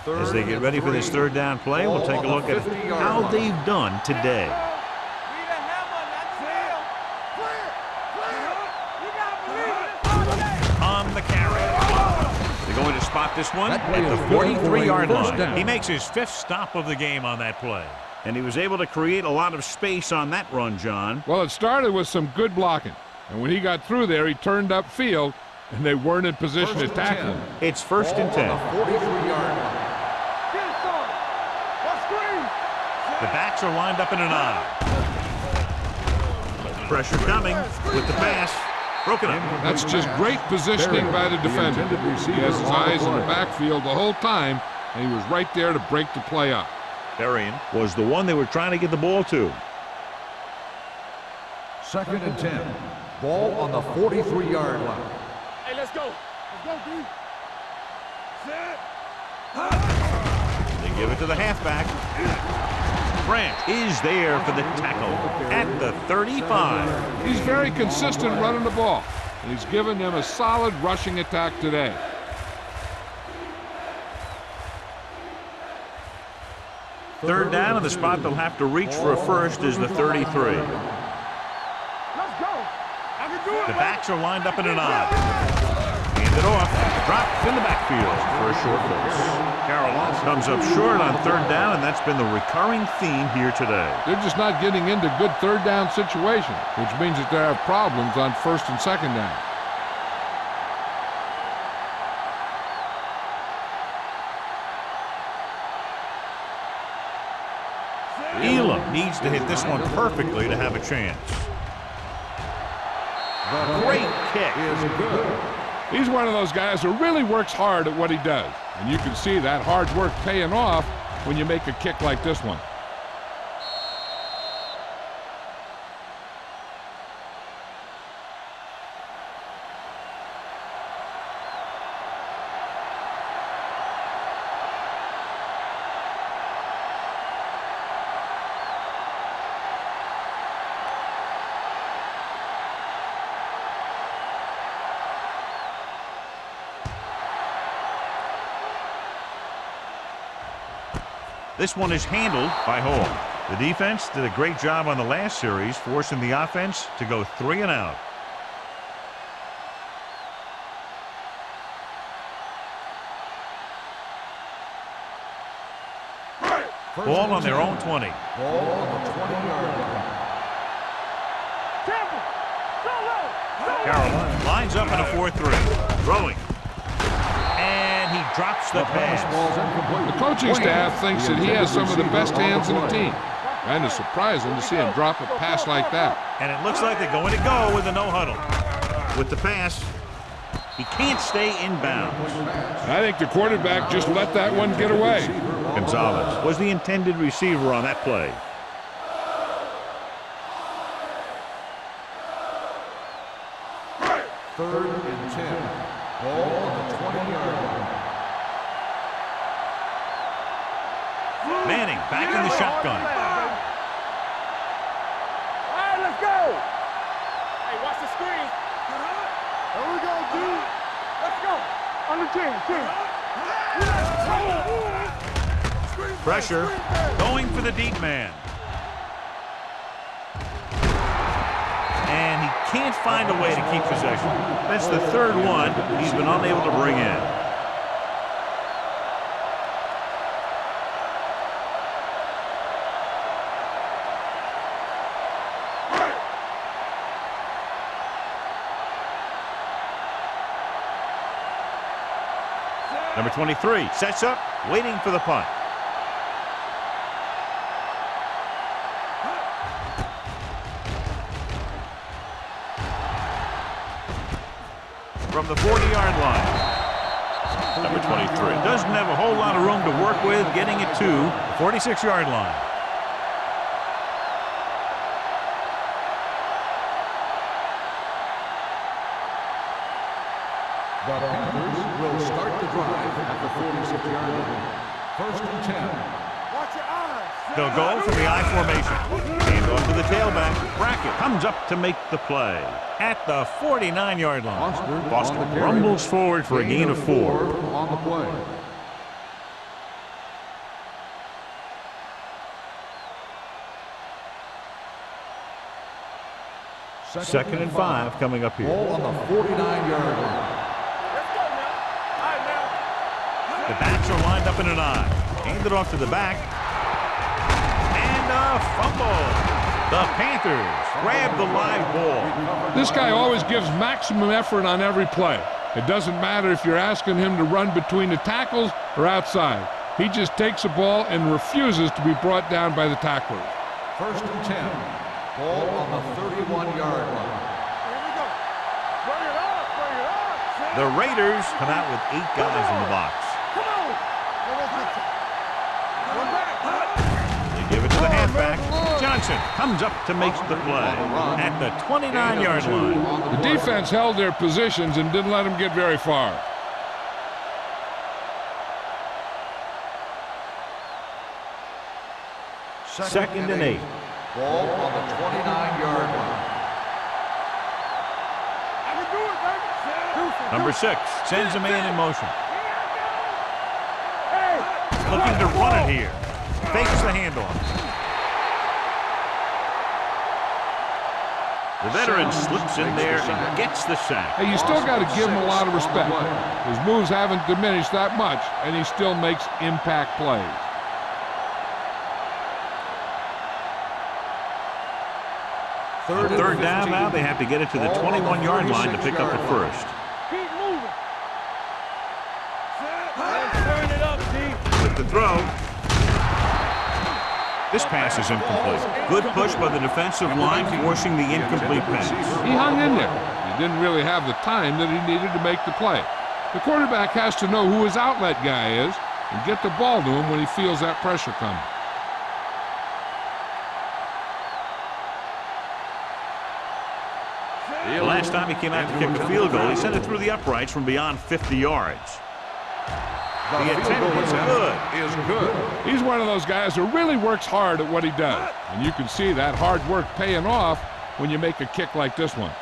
As they get ready for this 3rd down play, we'll take a look at how they've done today. On the carry. They're going to spot this one at the 43-yard line. He makes his 5th stop of the game on that play. And he was able to create a lot of space on that run, John. Well, it started with some good blocking, and when he got through there, he turned upfield, and they weren't in position to tackle him. It's 1st and 10. 43-yard line. The backs are lined up in an I. Pressure coming with the pass. Broken up. That's just great positioning by the defender. He has his eyes in the backfield the whole time, and he was right there to break the play up. Berrien was the one they were trying to get the ball to. 2nd and 10. Ball on the 43-yard line. Hey, let's go. Let's go, D. Set. They give it to the halfback. Grant is there for the tackle at the 35. He's very consistent running the ball, and he's given them a solid rushing attack today. Third down, and the spot they'll have to reach for a first is the 33. Let's go. I can do it. The backs are lined up in an odd. Hand it off. Dropped in the backfield for a short loss. Carolina comes up short on third down, and that's been the recurring theme here today. They're just not getting into good third down situations, which means that they have problems on first and second down. Elam needs to hit this one perfectly to have a chance. Great kick. He's one of those guys who really works hard at what he does. And you can see that hard work paying off when you make a kick like this one. This one is handled by Hall. The defense did a great job on the last series, forcing the offense to go 3 and out. Ball on their own 20. Ball on the 20-yard line. Carolina lines up in a 4-3. Throwing. And he drops the pass. The coaching staff thinks that he has some of the best hands in the team. Kind of surprising to see him drop a pass like that. And it looks like they're going to go with a no huddle. With the pass, he can't stay in bounds. I think the quarterback just let that one get away. Gonzalez was the intended receiver on that play. Third and 10. Ball on the 20-yard line. Manning back in the shotgun. All right, let's go. Hey, watch the screen. There we go, dude. Let's go. On the 10. Pressure going for the deep man. And he can't find a way to keep possession. That's the third one he's been unable to bring in. Number 23 sets up, waiting for the punt. From the 40-yard line. Number 23 doesn't have a whole lot of room to work with, getting it to the 46-yard line. The Panthers will start the drive at the 46-yard line. First and 10. Watch your eyes. They'll go from the I formation. Hand off to the tailback. Brackett comes up to make the play at the 49-yard line. Boston rumbles forward for a gain of 4. On the play. Second and 5 coming up here. Ball on the 49-yard line. Let's go now. All right, now. The backs are lined up in an I. Hand it off to the back. And a fumble. The Panthers grab the live ball. This guy always gives maximum effort on every play. It doesn't matter if you're asking him to run between the tackles or outside. He just takes the ball and refuses to be brought down by the tacklers. First and 10. Ball on the 31-yard line. Here we go. The Raiders come out with 8 guys in the box. Come on. They give it to the halfback. Johnson comes up to make the play at the 29-yard line. The defense held their positions and didn't let them get very far. Second and 8. Ball on the 29-yard line. I can do it, baby. Number 6 sends a man in motion. Hey. Looking to run it here. Fakes the handoff. The veteran slips in there and gets the sack. Hey, you still got to give him a lot of respect. His moves haven't diminished that much, and he still makes impact plays. Third down now, they have to get it to the 21-yard line to pick up the first. Keep moving. Turn it up, D. With the throw. This pass is incomplete. Good push by the defensive line, forcing the incomplete pass. He hung in there. He didn't really have the time that he needed to make the play. The quarterback has to know who his outlet guy is and get the ball to him when he feels that pressure coming. The last time he came out to kick a field goal, he sent it through the uprights from beyond 50 yards. The attempt is good. He's one of those guys who really works hard at what he does. And you can see that hard work paying off when you make a kick like this one.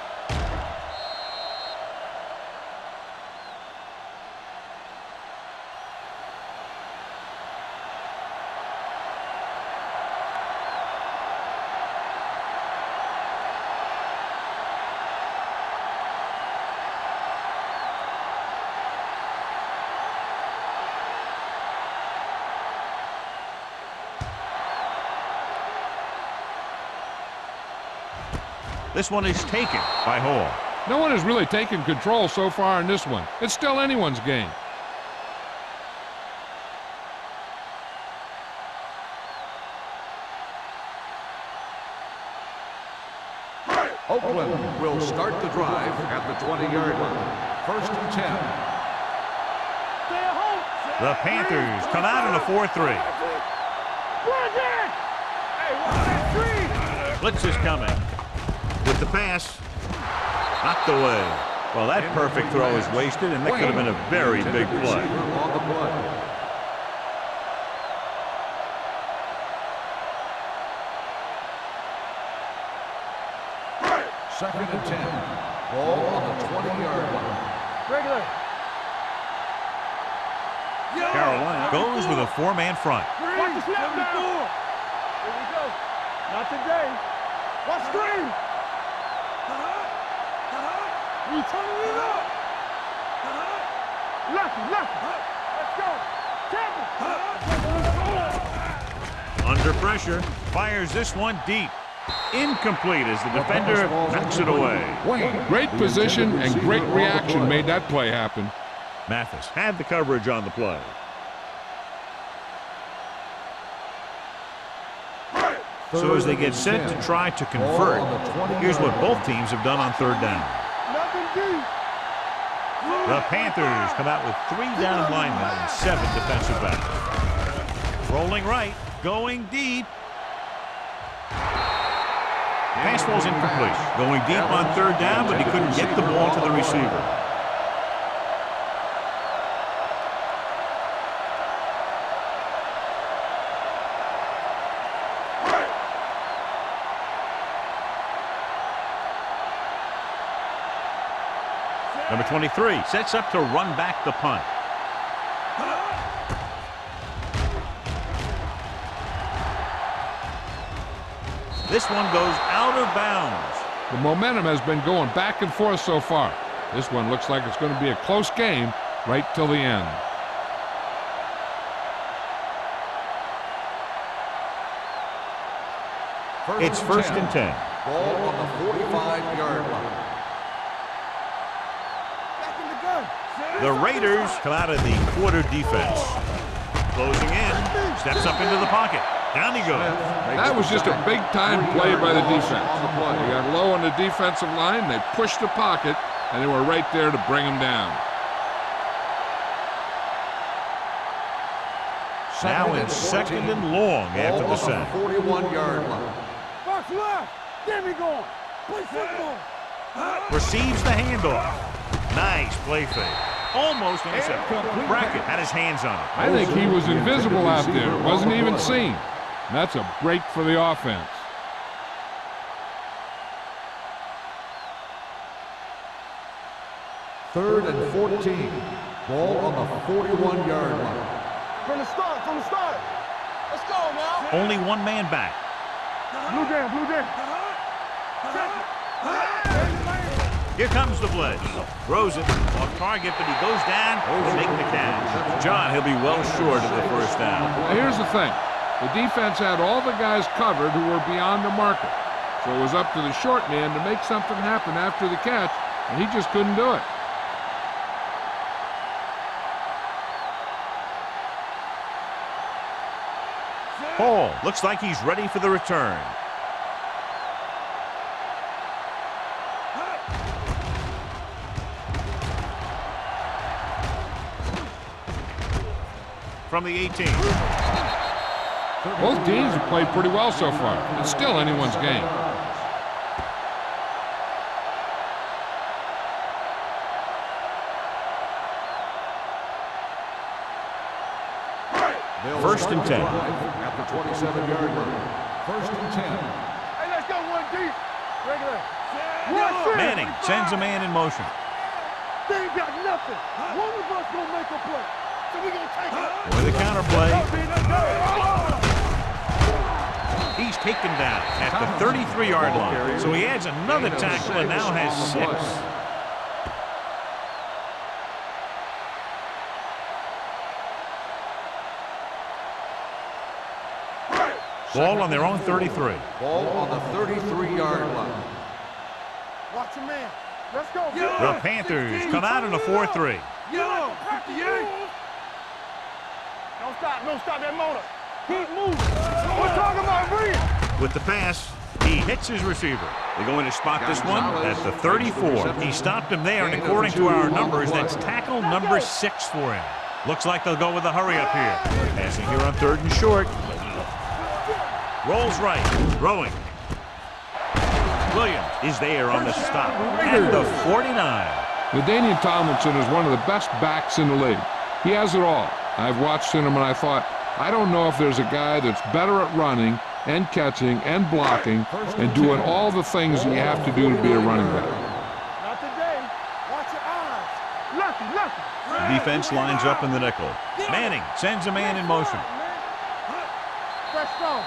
This one is taken by Hall. No one has really taken control so far in this one. It's still anyone's game. Oakland will start the drive at the 20-yard line. First and 10. The Panthers come out in a 4-3. Blitz is coming. With the pass, knocked away. Well, that perfect throw is wasted, and that could have been a very big play. On the play. Second and 10. Ball on the 20-yard line. Regular. Carolina goes with a 4-man front. Watch the snap now. Here we go. Not today. Watch screen. We turning it up. Left. Let's go. Under pressure, fires this one deep. Incomplete as the defender knocks it away. Great position and great reaction made that play happen. Mathis had the coverage on the play. So as they get set to try to convert, here's what both teams have done on third down. The Panthers come out with 3 down linemen and 7 defensive backs. Rolling right, going deep. Pass ball's incomplete. Going deep on third down, but he couldn't get the ball to the receiver. Number 23 sets up to run back the punt. This one goes out of bounds. The momentum has been going back and forth so far. This one looks like it's going to be a close game right till the end. It's first and 10. Ball on the 45-yard line. The Raiders come out of the quarter defense. Closing in, steps up into the pocket. Down he goes. That was just a big-time play by the defense. They got low on the defensive line. They pushed the pocket, and they were right there to bring them down. Now in second and long after the sack. 41-yard line. Box left. Get me going. Play football. Receives the handoff. Nice play fake. Almost intercepted. Brackett had his hands on it. I think he was invisible out there. Wasn't even seen. That's a break for the offense. Third and 14. Ball on the 41-yard line. From the start. Let's go now. Only one man back. Blue jam. Check it. Here comes the blitz. Throws it off target, but he goes down to make the catch. John, he'll be well short of the first down. Now, here's the thing. The defense had all the guys covered who were beyond the marker. So it was up to the short man to make something happen after the catch, and he just couldn't do it. Hall looks like he's ready for the return. From the 18. Both teams have played pretty well so far. It's still anyone's game. First and 10. At the 27-yard line. First and 10. Hey, let's go one deep. Regular. Manning sends a man in motion. They ain't got nothing. One of us gonna make a play. So we gonna take it. With a counter play. He's taken down at the 33-yard line. So he adds another tackle and now has 6. Ball on their own 33. Ball on the 33-yard line. Watch your man. Let's go. The Panthers come out in a 4-3. Yo, 58. Don't stop that motor. Keep moving. We're talking about breathing. With the pass, he hits his receiver. They're going to spot this one at the 34. He stopped him there, and according to our numbers, that's tackle number 6 for him. Looks like they'll go with a hurry up here. Passing here on 3rd and short. Rolls right, throwing. Williams is there on the stop at the 49. LaDainian Tomlinson is one of the best backs in the league. He has it all. I've watched him and I thought, I don't know if there's a guy that's better at running and catching and blocking and doing all the things that you have to do to be a running back. Not today. Watch your eyes. Lucky. Defense lines up in the nickel. Manning sends a man in motion. Fresh strong.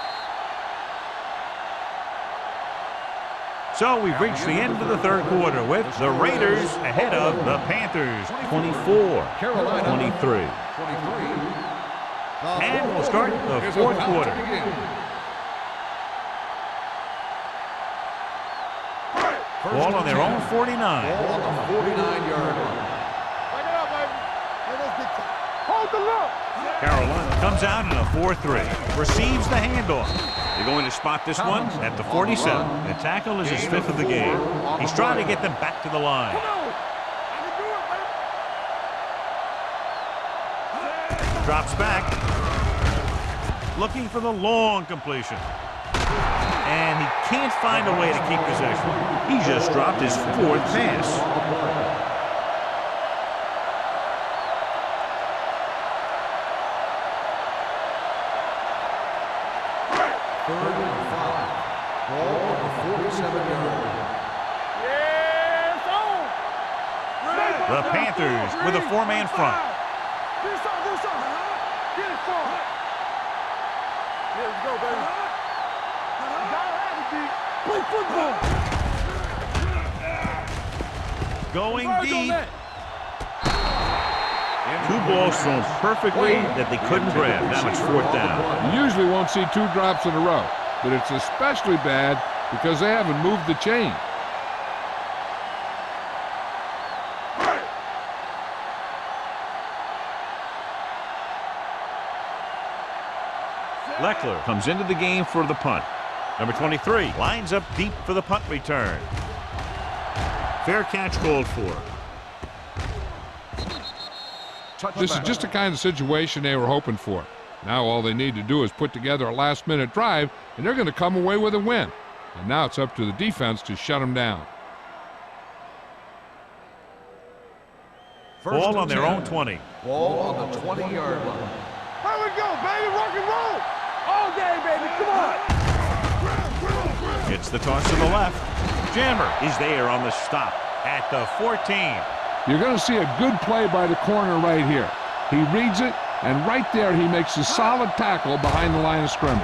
So we've reached the end of the 3rd quarter with the Raiders ahead of the Panthers, 24-23. And we'll start the 4th quarter. Ball on their own 49. Ball on the 49-yard line. Back it up, baby. Hey, let's get to hold the look. Carolina comes out in a 4-3. Receives the handoff. They're going to spot this one at the 47. The tackle is his 5th of the game. He's trying to get them back to the line. Come on. I can do it, baby. Drops back. Looking for the long completion. And he can't find a way to keep possession. He just dropped his 4th pass. Third and 5. Ball on the 47-yard line. Yeah, it's on. The Panthers with a 4-man front. Do something. Get it for him. Here we go, baby. You gotta have it, D. Play football. Going deep. 2 balls thrown perfectly that they couldn't grab. Now it's 4th down. You usually won't see 2 drops in a row, but it's especially bad because they haven't moved the chain. Leckler comes into the game for the punt. Number 23 lines up deep for the punt return. Fair catch called for. This is just the kind of situation they were hoping for. Now all they need to do is put together a last-minute drive, and they're going to come away with a win. And now it's up to the defense to shut them down. Ball on their own 20. Ball on the 20-yard line. Here we go, baby. Rock and roll. All day, baby. Come on. Gets the toss to the left. Jammer is there on the stop at the 14. You're going to see a good play by the corner right here. He reads it, and right there he makes a solid tackle behind the line of scrimmage.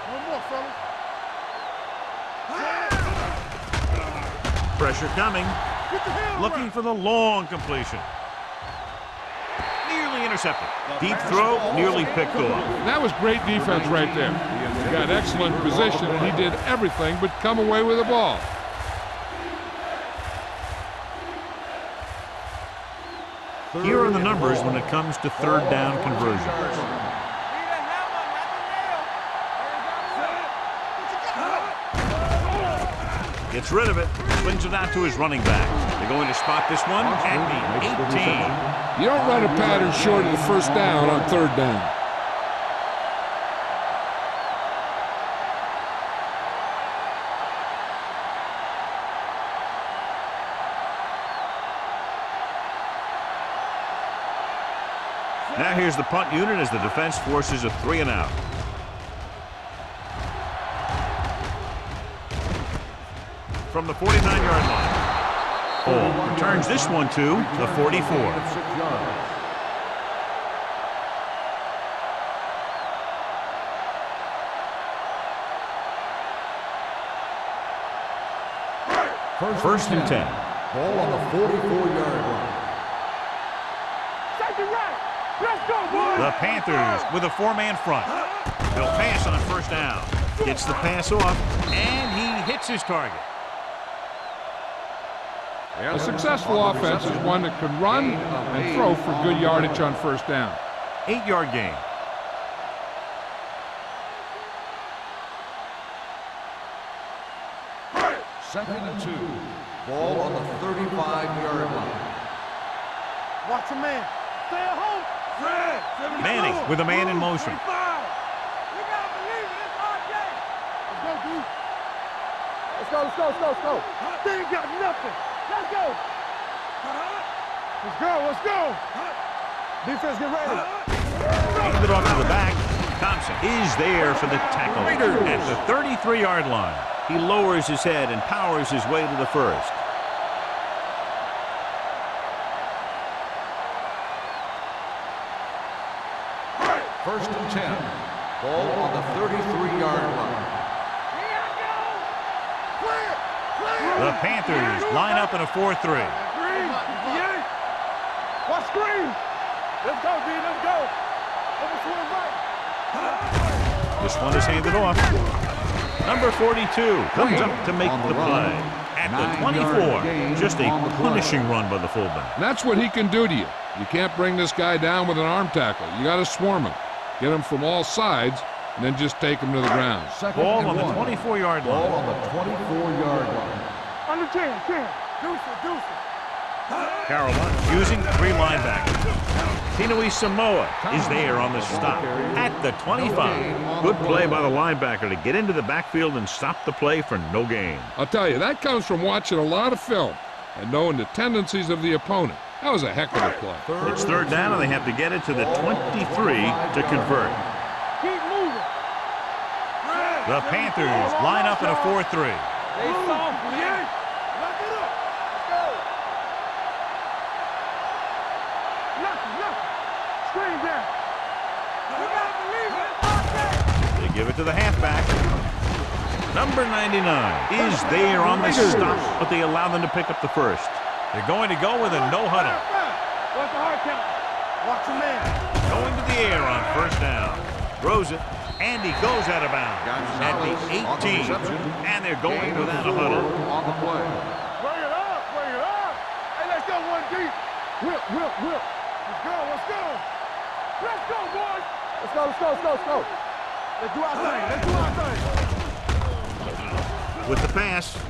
One more, fellas. Pressure coming. Get the hell Looking for the long completion. Nearly intercepted. Deep throw, nearly picked off. That was great defense right there. He got excellent position, and he did everything but come away with the ball. Here are the numbers when it comes to third down conversions. Gets rid of it, swings it out to his running back. They're going to spot this one at the 18. You don't run a pattern short of the first down on third down. Now here's the punt unit as the defense forces a 3 and out. From the 49-yard line. Ball returns this one to the 44. First and 10. Ball on the 44-yard line. Take it right. Let's go, boys. The Panthers with a 4-man front. They'll pass on first down. Gets the pass off, and he hits his target. A successful offense is one that can run and throw for good yardage on first down. 8-yard gain. Second and 2. Ball on the 35-yard line. Watch your man. Stay at home. Fred. Manning with a man in motion. You gotta believe it. It's our game. Let's go, dude. Let's go. They ain't got nothing. Let's go. Let's go. Defense, get ready. Hand it off to the back. Thompson is there for the tackle at the 33-yard line. He lowers his head and powers his way to the first. First and 10. Ball on the 33-yard line. The Panthers line up in a 4-3. Green. Watch screen. Let's go, D. Let's go. Over to the right. This one is handed off. Number 42 comes up to make the play. At the 24, just a punishing run by the fullback. And that's what he can do to you. You can't bring this guy down with an arm tackle. You got to swarm him. Get him from all sides, and then just take him to the ground. Ball on the 24-yard Ball line. on the 24-yard line. Under 10. Deuce it. Carolina using 3 linebackers. Tinui Samoa is there on the stop at the 25. Good play by the linebacker to get into the backfield and stop the play for no gain. I'll tell you, that comes from watching a lot of film and knowing the tendencies of the opponent. That was a heck of a play. It's third down, and they have to get it to the 23 to convert. Keep moving. The Panthers line up in a 4-3. They soft, man. Lock it up. Let's go. Nothing. Screen down. You gotta believe it. It's our game. They give it to the halfback. Number 99 is there on the stop, but they allow them to pick up the first. They're going to go with a no huddle. What's the hard count? Watch your man. Going to the air on first down. Throws it, and he goes out of bounds at the 18. And they're going without a huddle. On the play. Bring it up, bring it up. Hey, let's go one deep. Whip. Let's go. Let's go, boys. Let's go. Let's do our thing. With the pass,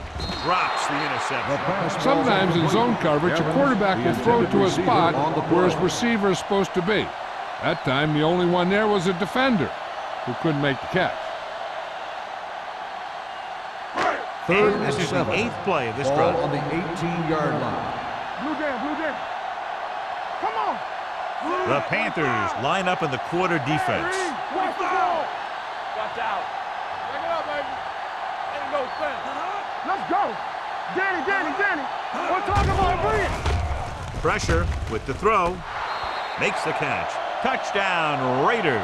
drops the interception. Sometimes in zone coverage, a quarterback will throw to a spot where his receiver is supposed to be. That time, the only one there was a defender who couldn't make the catch. Third This and is the 7. 8th play of this Ball drive. on the 18-yard line. Blue jam. Come on. The Panthers line up in the quarter defense. Watch the ball. Watch out. Back it up, baby. Ain't no thing. Let's go. Danny. We're talking about bring it. Pressure with the throw. Makes the catch. Touchdown, Raiders.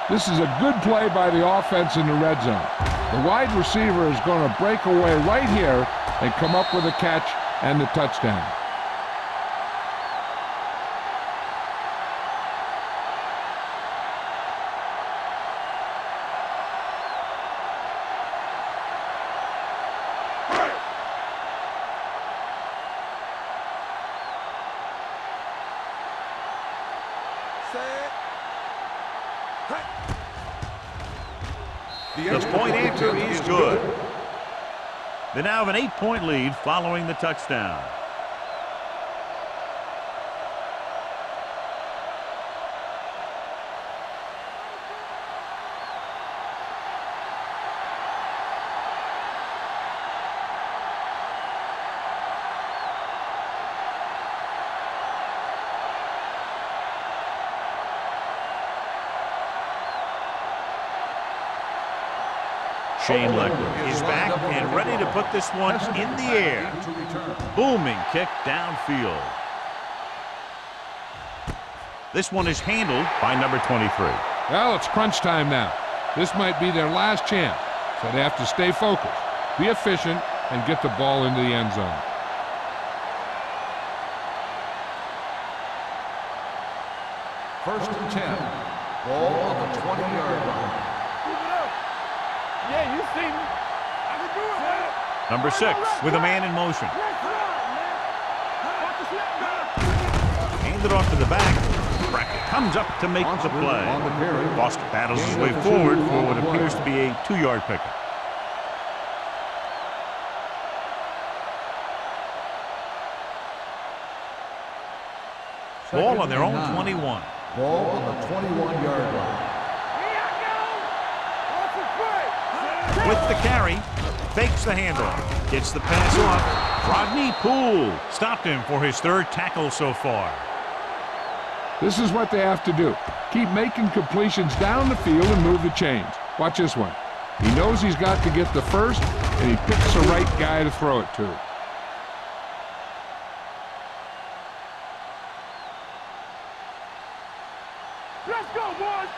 This is a good play by the offense in the red zone. The wide receiver is going to break away right here and come up with a catch and the touchdown. The point answer is good. They now have an 8-point lead following the touchdown. Shane Leckler is back and ready to put this one in the air. Booming kick downfield. This one is handled by number 23. Well, it's crunch time now. This might be their last chance, so they have to stay focused, be efficient, and get the ball into the end zone. First and 10. Ball on the 20-yard line. Yeah, you see me. I can do it, man. Number 6 with a man in motion. Let's run, man. Watch the snap. Handed off to the back. Brackett comes up to make the play. On the carry. Boston battles his way forward for what appears to be a 2-yard pickup. Ball on their own 21. Ball on the 21-yard line. With the carry, fakes the handoff, gets the pass off. Rodney Poole stopped him for his 3rd tackle so far. This is what they have to do. Keep making completions down the field and move the chains. Watch this one. He knows he's got to get the first, and he picks the right guy to throw it to. Let's go, boys.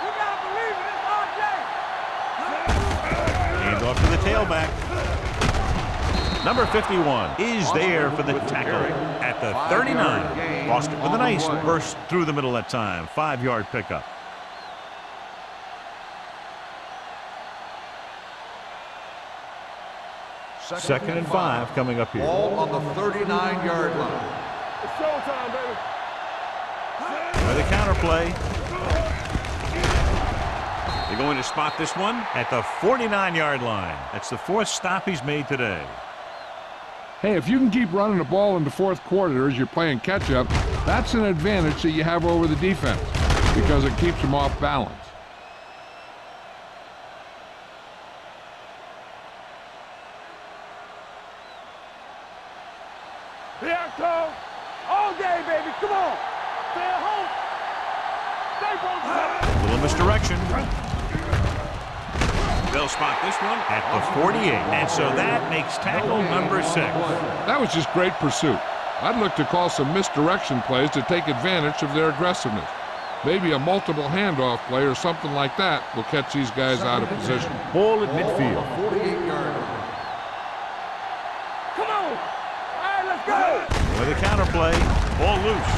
We gotta believe it. It's our day. Hands off to the tailback. Number 51 is there for the tackle at the 39. Boston with a nice burst through the middle that time. 5-yard pickup. Second and 5 coming up here. Ball on the 39-yard line. It's showtime, baby. With a counter play. They're going to spot this one at the 49-yard line. That's the 4th stop he's made today. Hey, if you can keep running the ball in the 4th quarter as you're playing catch-up, that's an advantage that you have over the defense because it keeps them off balance. Here I come. All day, baby. Come on. Stay at home. Stay focused. Little misdirection. They'll spot this one at the 48. And so that makes tackle number 6. That was just great pursuit. I'd look to call some misdirection plays to take advantage of their aggressiveness. Maybe a multiple handoff play or something like that will catch these guys out of position. Ball at midfield. 48-yard line. Come on. All right, let's go. With a counter play, ball loose.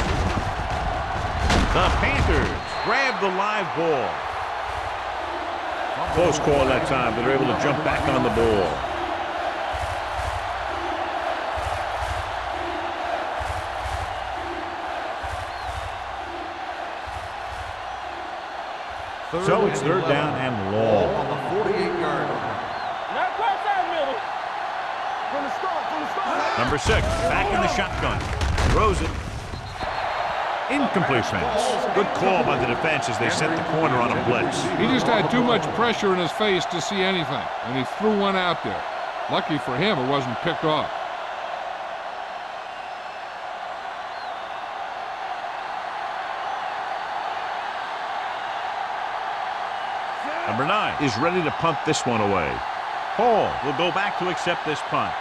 The Panthers grab the live ball. Close call that time, but they're able to jump back on the ball. So it's third down and long. On the 48-yard line. Not quite that middle. From the start. Number 6, back in the shotgun. Throws it. Incompletion. Good call by the defense as they set the corner on a blitz. He just had too much pressure in his face to see anything, and he threw one out there. Lucky for him, it wasn't picked off. Number 9 is ready to punt this one away. Hall will go back to accept this punt.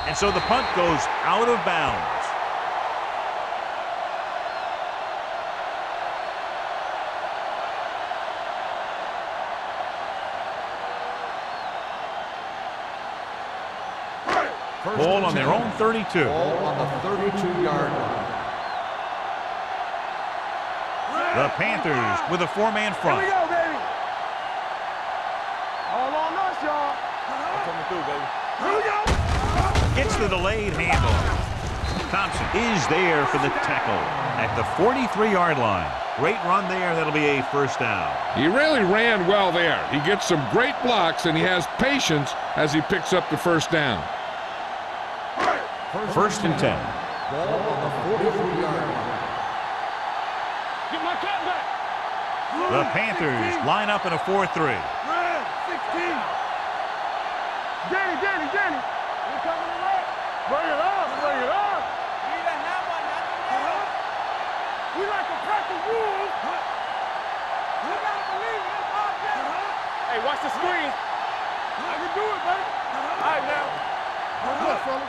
And so the punt goes out of bounds. Ball on their own 32. Ball on the 32-yard line. The Panthers with a 4-man front. Here we go, baby. All on us, y'all. Coming through, baby. Here we go. Gets the delayed handle. Thompson is there for the tackle at the 43-yard line. Great run there. That'll be a first down. He really ran well there. He gets some great blocks, and he has patience as he picks up the first down. First and 10. Ball on the 43-yard line. Get my cat back. The Panthers line up in a 4-3. Red, 16. Danny. We're coming to red. Bring it up. Need a hammer, not the nail. We like to practice rules. You gotta believe it. It's hard game. Hey, watch the screen. I can do it, baby. All right, now. Good, fella.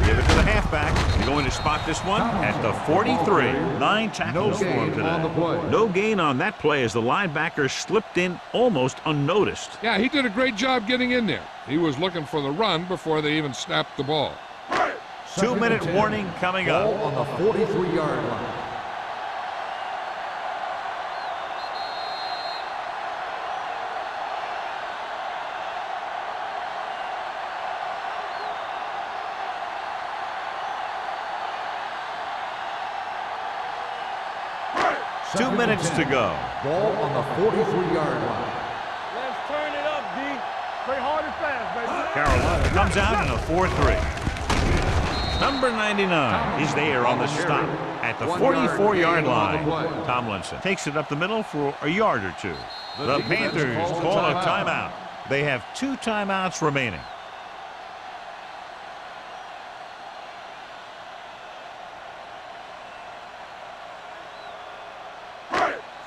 Give it to the halfback. He's going to spot this one at the 43. 9 tackles for him on the today. play. No gain on that play as the linebacker slipped in almost unnoticed. Yeah, he did a great job getting in there. He was looking for the run before they even snapped the ball. 2-minute warning coming Ball up. on the 43-yard line. Two minutes to go. Ball on the 43-yard line. Let's turn it up, D. Play hard and fast, baby. Carolina comes out in a 4-3. Number 99 is there on the stop at the 44-yard line. Tomlinson takes it up the middle for a yard or two. The Panthers call a timeout. They have 2 timeouts remaining.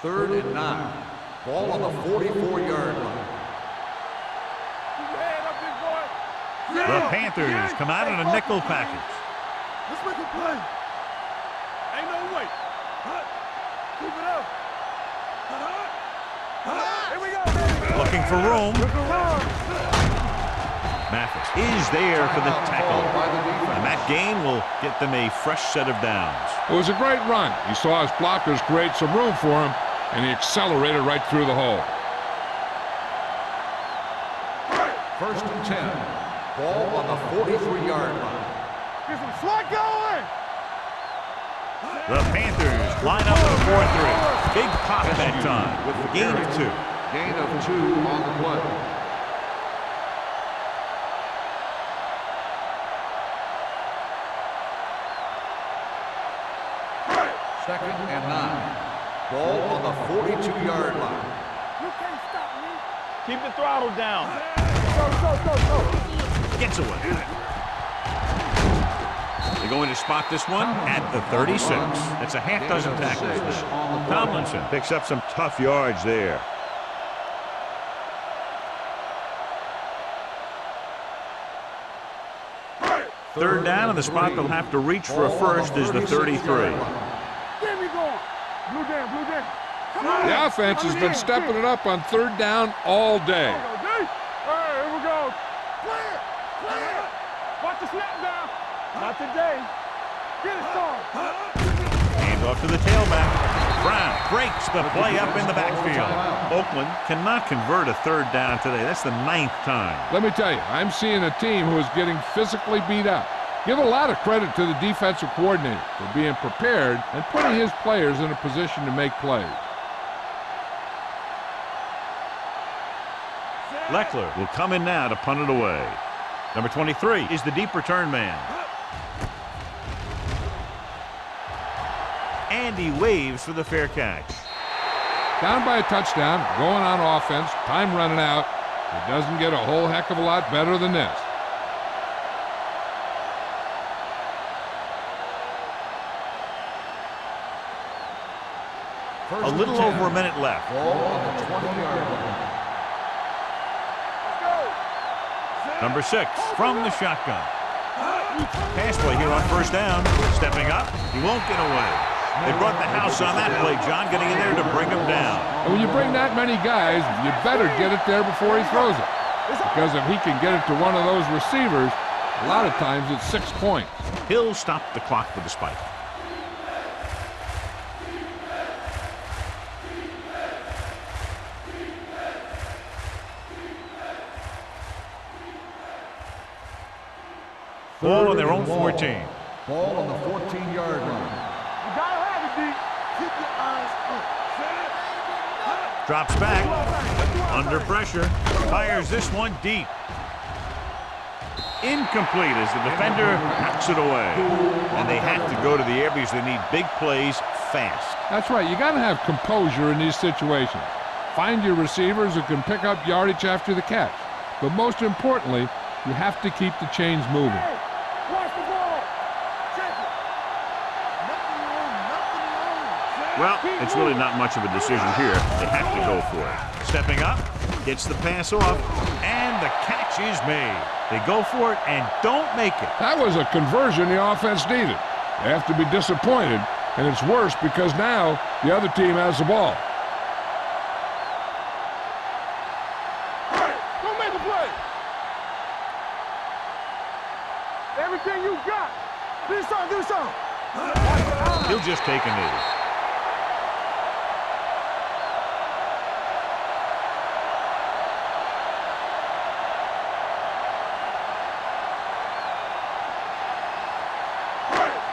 Third and 9. Ball on the 44-yard line. Keep your head up, big boy. The Panthers come out in a nickel package. Let's make a play. Ain't no way. Keep it up. Here we go, baby. Looking for room. Mathis is there for the tackle. And that gain will get them a fresh set of downs. It was a great run. He saw his blockers create some room for him, and he accelerated right through the hole. First and 10. Ball on the 43-yard line. Get some slot going. The Panthers line up in a 4-3. Big pop that time with a gain of 2. Gain of 2 on the play. Second and 9. Ball on the 42-yard line. You can't stop me. Keep the throttle down. Go. Gets away. They're going to spot this one at the 36. That's a half dozen tackles. Tomlinson picks up some tough yards there. Third down, and the spot they'll have to reach for a first is the 33. Get me going. Blue down. Come on. The offense has been stepping it up on third down all day. All right, here we go. Clear. Watch the snap down. Not today. Get it, Sean. Hand off to the tailback. Brown breaks the play up in the backfield. Oakland cannot convert a third down today. That's the 9th time. Let me tell you, I'm seeing a team who is getting physically beat up. Give a lot of credit to the defensive coordinator for being prepared and putting his players in a position to make plays. Leckler will come in now to punt it away. Number 23 is the deep return man. And he waves for the fair catch. Down by a touchdown, going on offense, time running out. It doesn't get a whole heck of a lot better than this. A little over a minute left. Ball on the 20-yard line. Number 6 from the shotgun. Pass play here on first down. Stepping up, he won't get away. They brought the house on that play, John, getting in there to bring him down. And when you bring that many guys, you better get it there before he throws it. Because if he can get it to one of those receivers, a lot of times it's 6 points. He'll stop the clock with the spike. Ball on their own 14. Ball on the 14-yard line. You gotta have it, D. Keep your eyes up. Drops back. Under pressure. Fires this one deep. Incomplete as the defender knocks it away. And they have to go to the air because they need big plays fast. That's right. You got to have composure in these situations. Find your receivers who can pick up yardage after the catch. But most importantly, you have to keep the chains moving. Hey, watch the ball. Check it. Nothing wrong, nothing wrong. Well, it's really not much of a decision here. They have to go for it. Stepping up, gets the pass off, and the catch is made. They go for it and don't make it. That was a conversion the offense needed. They have to be disappointed, and it's worse because now the other team has the ball. Hey, go make a play. Everything you got. Do something, do something. He'll just take a knee.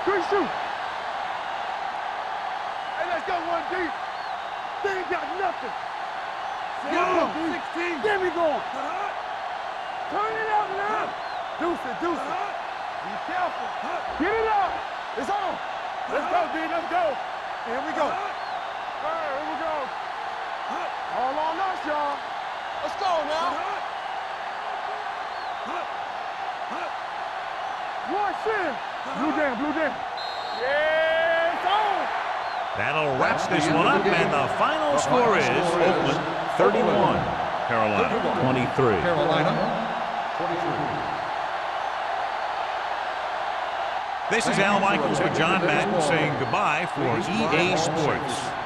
Good shoot. Hey, let's go one deep. They ain't got nothing. Go, 16. Get me going. Turn it up now. Deuce it, deuce it. Be careful. Get it up. It's on. Let's go, D. Let's go. Here we go. All right, here we go. All on us, y'all. Let's go now. Watch it. Blue down, blue down. Yeah, it's on. That'll wrap this one up, and the final score is Oakland 31, Carolina 23. Carolina, 23. This is Al Michaels with John Madden saying goodbye for EA Sports.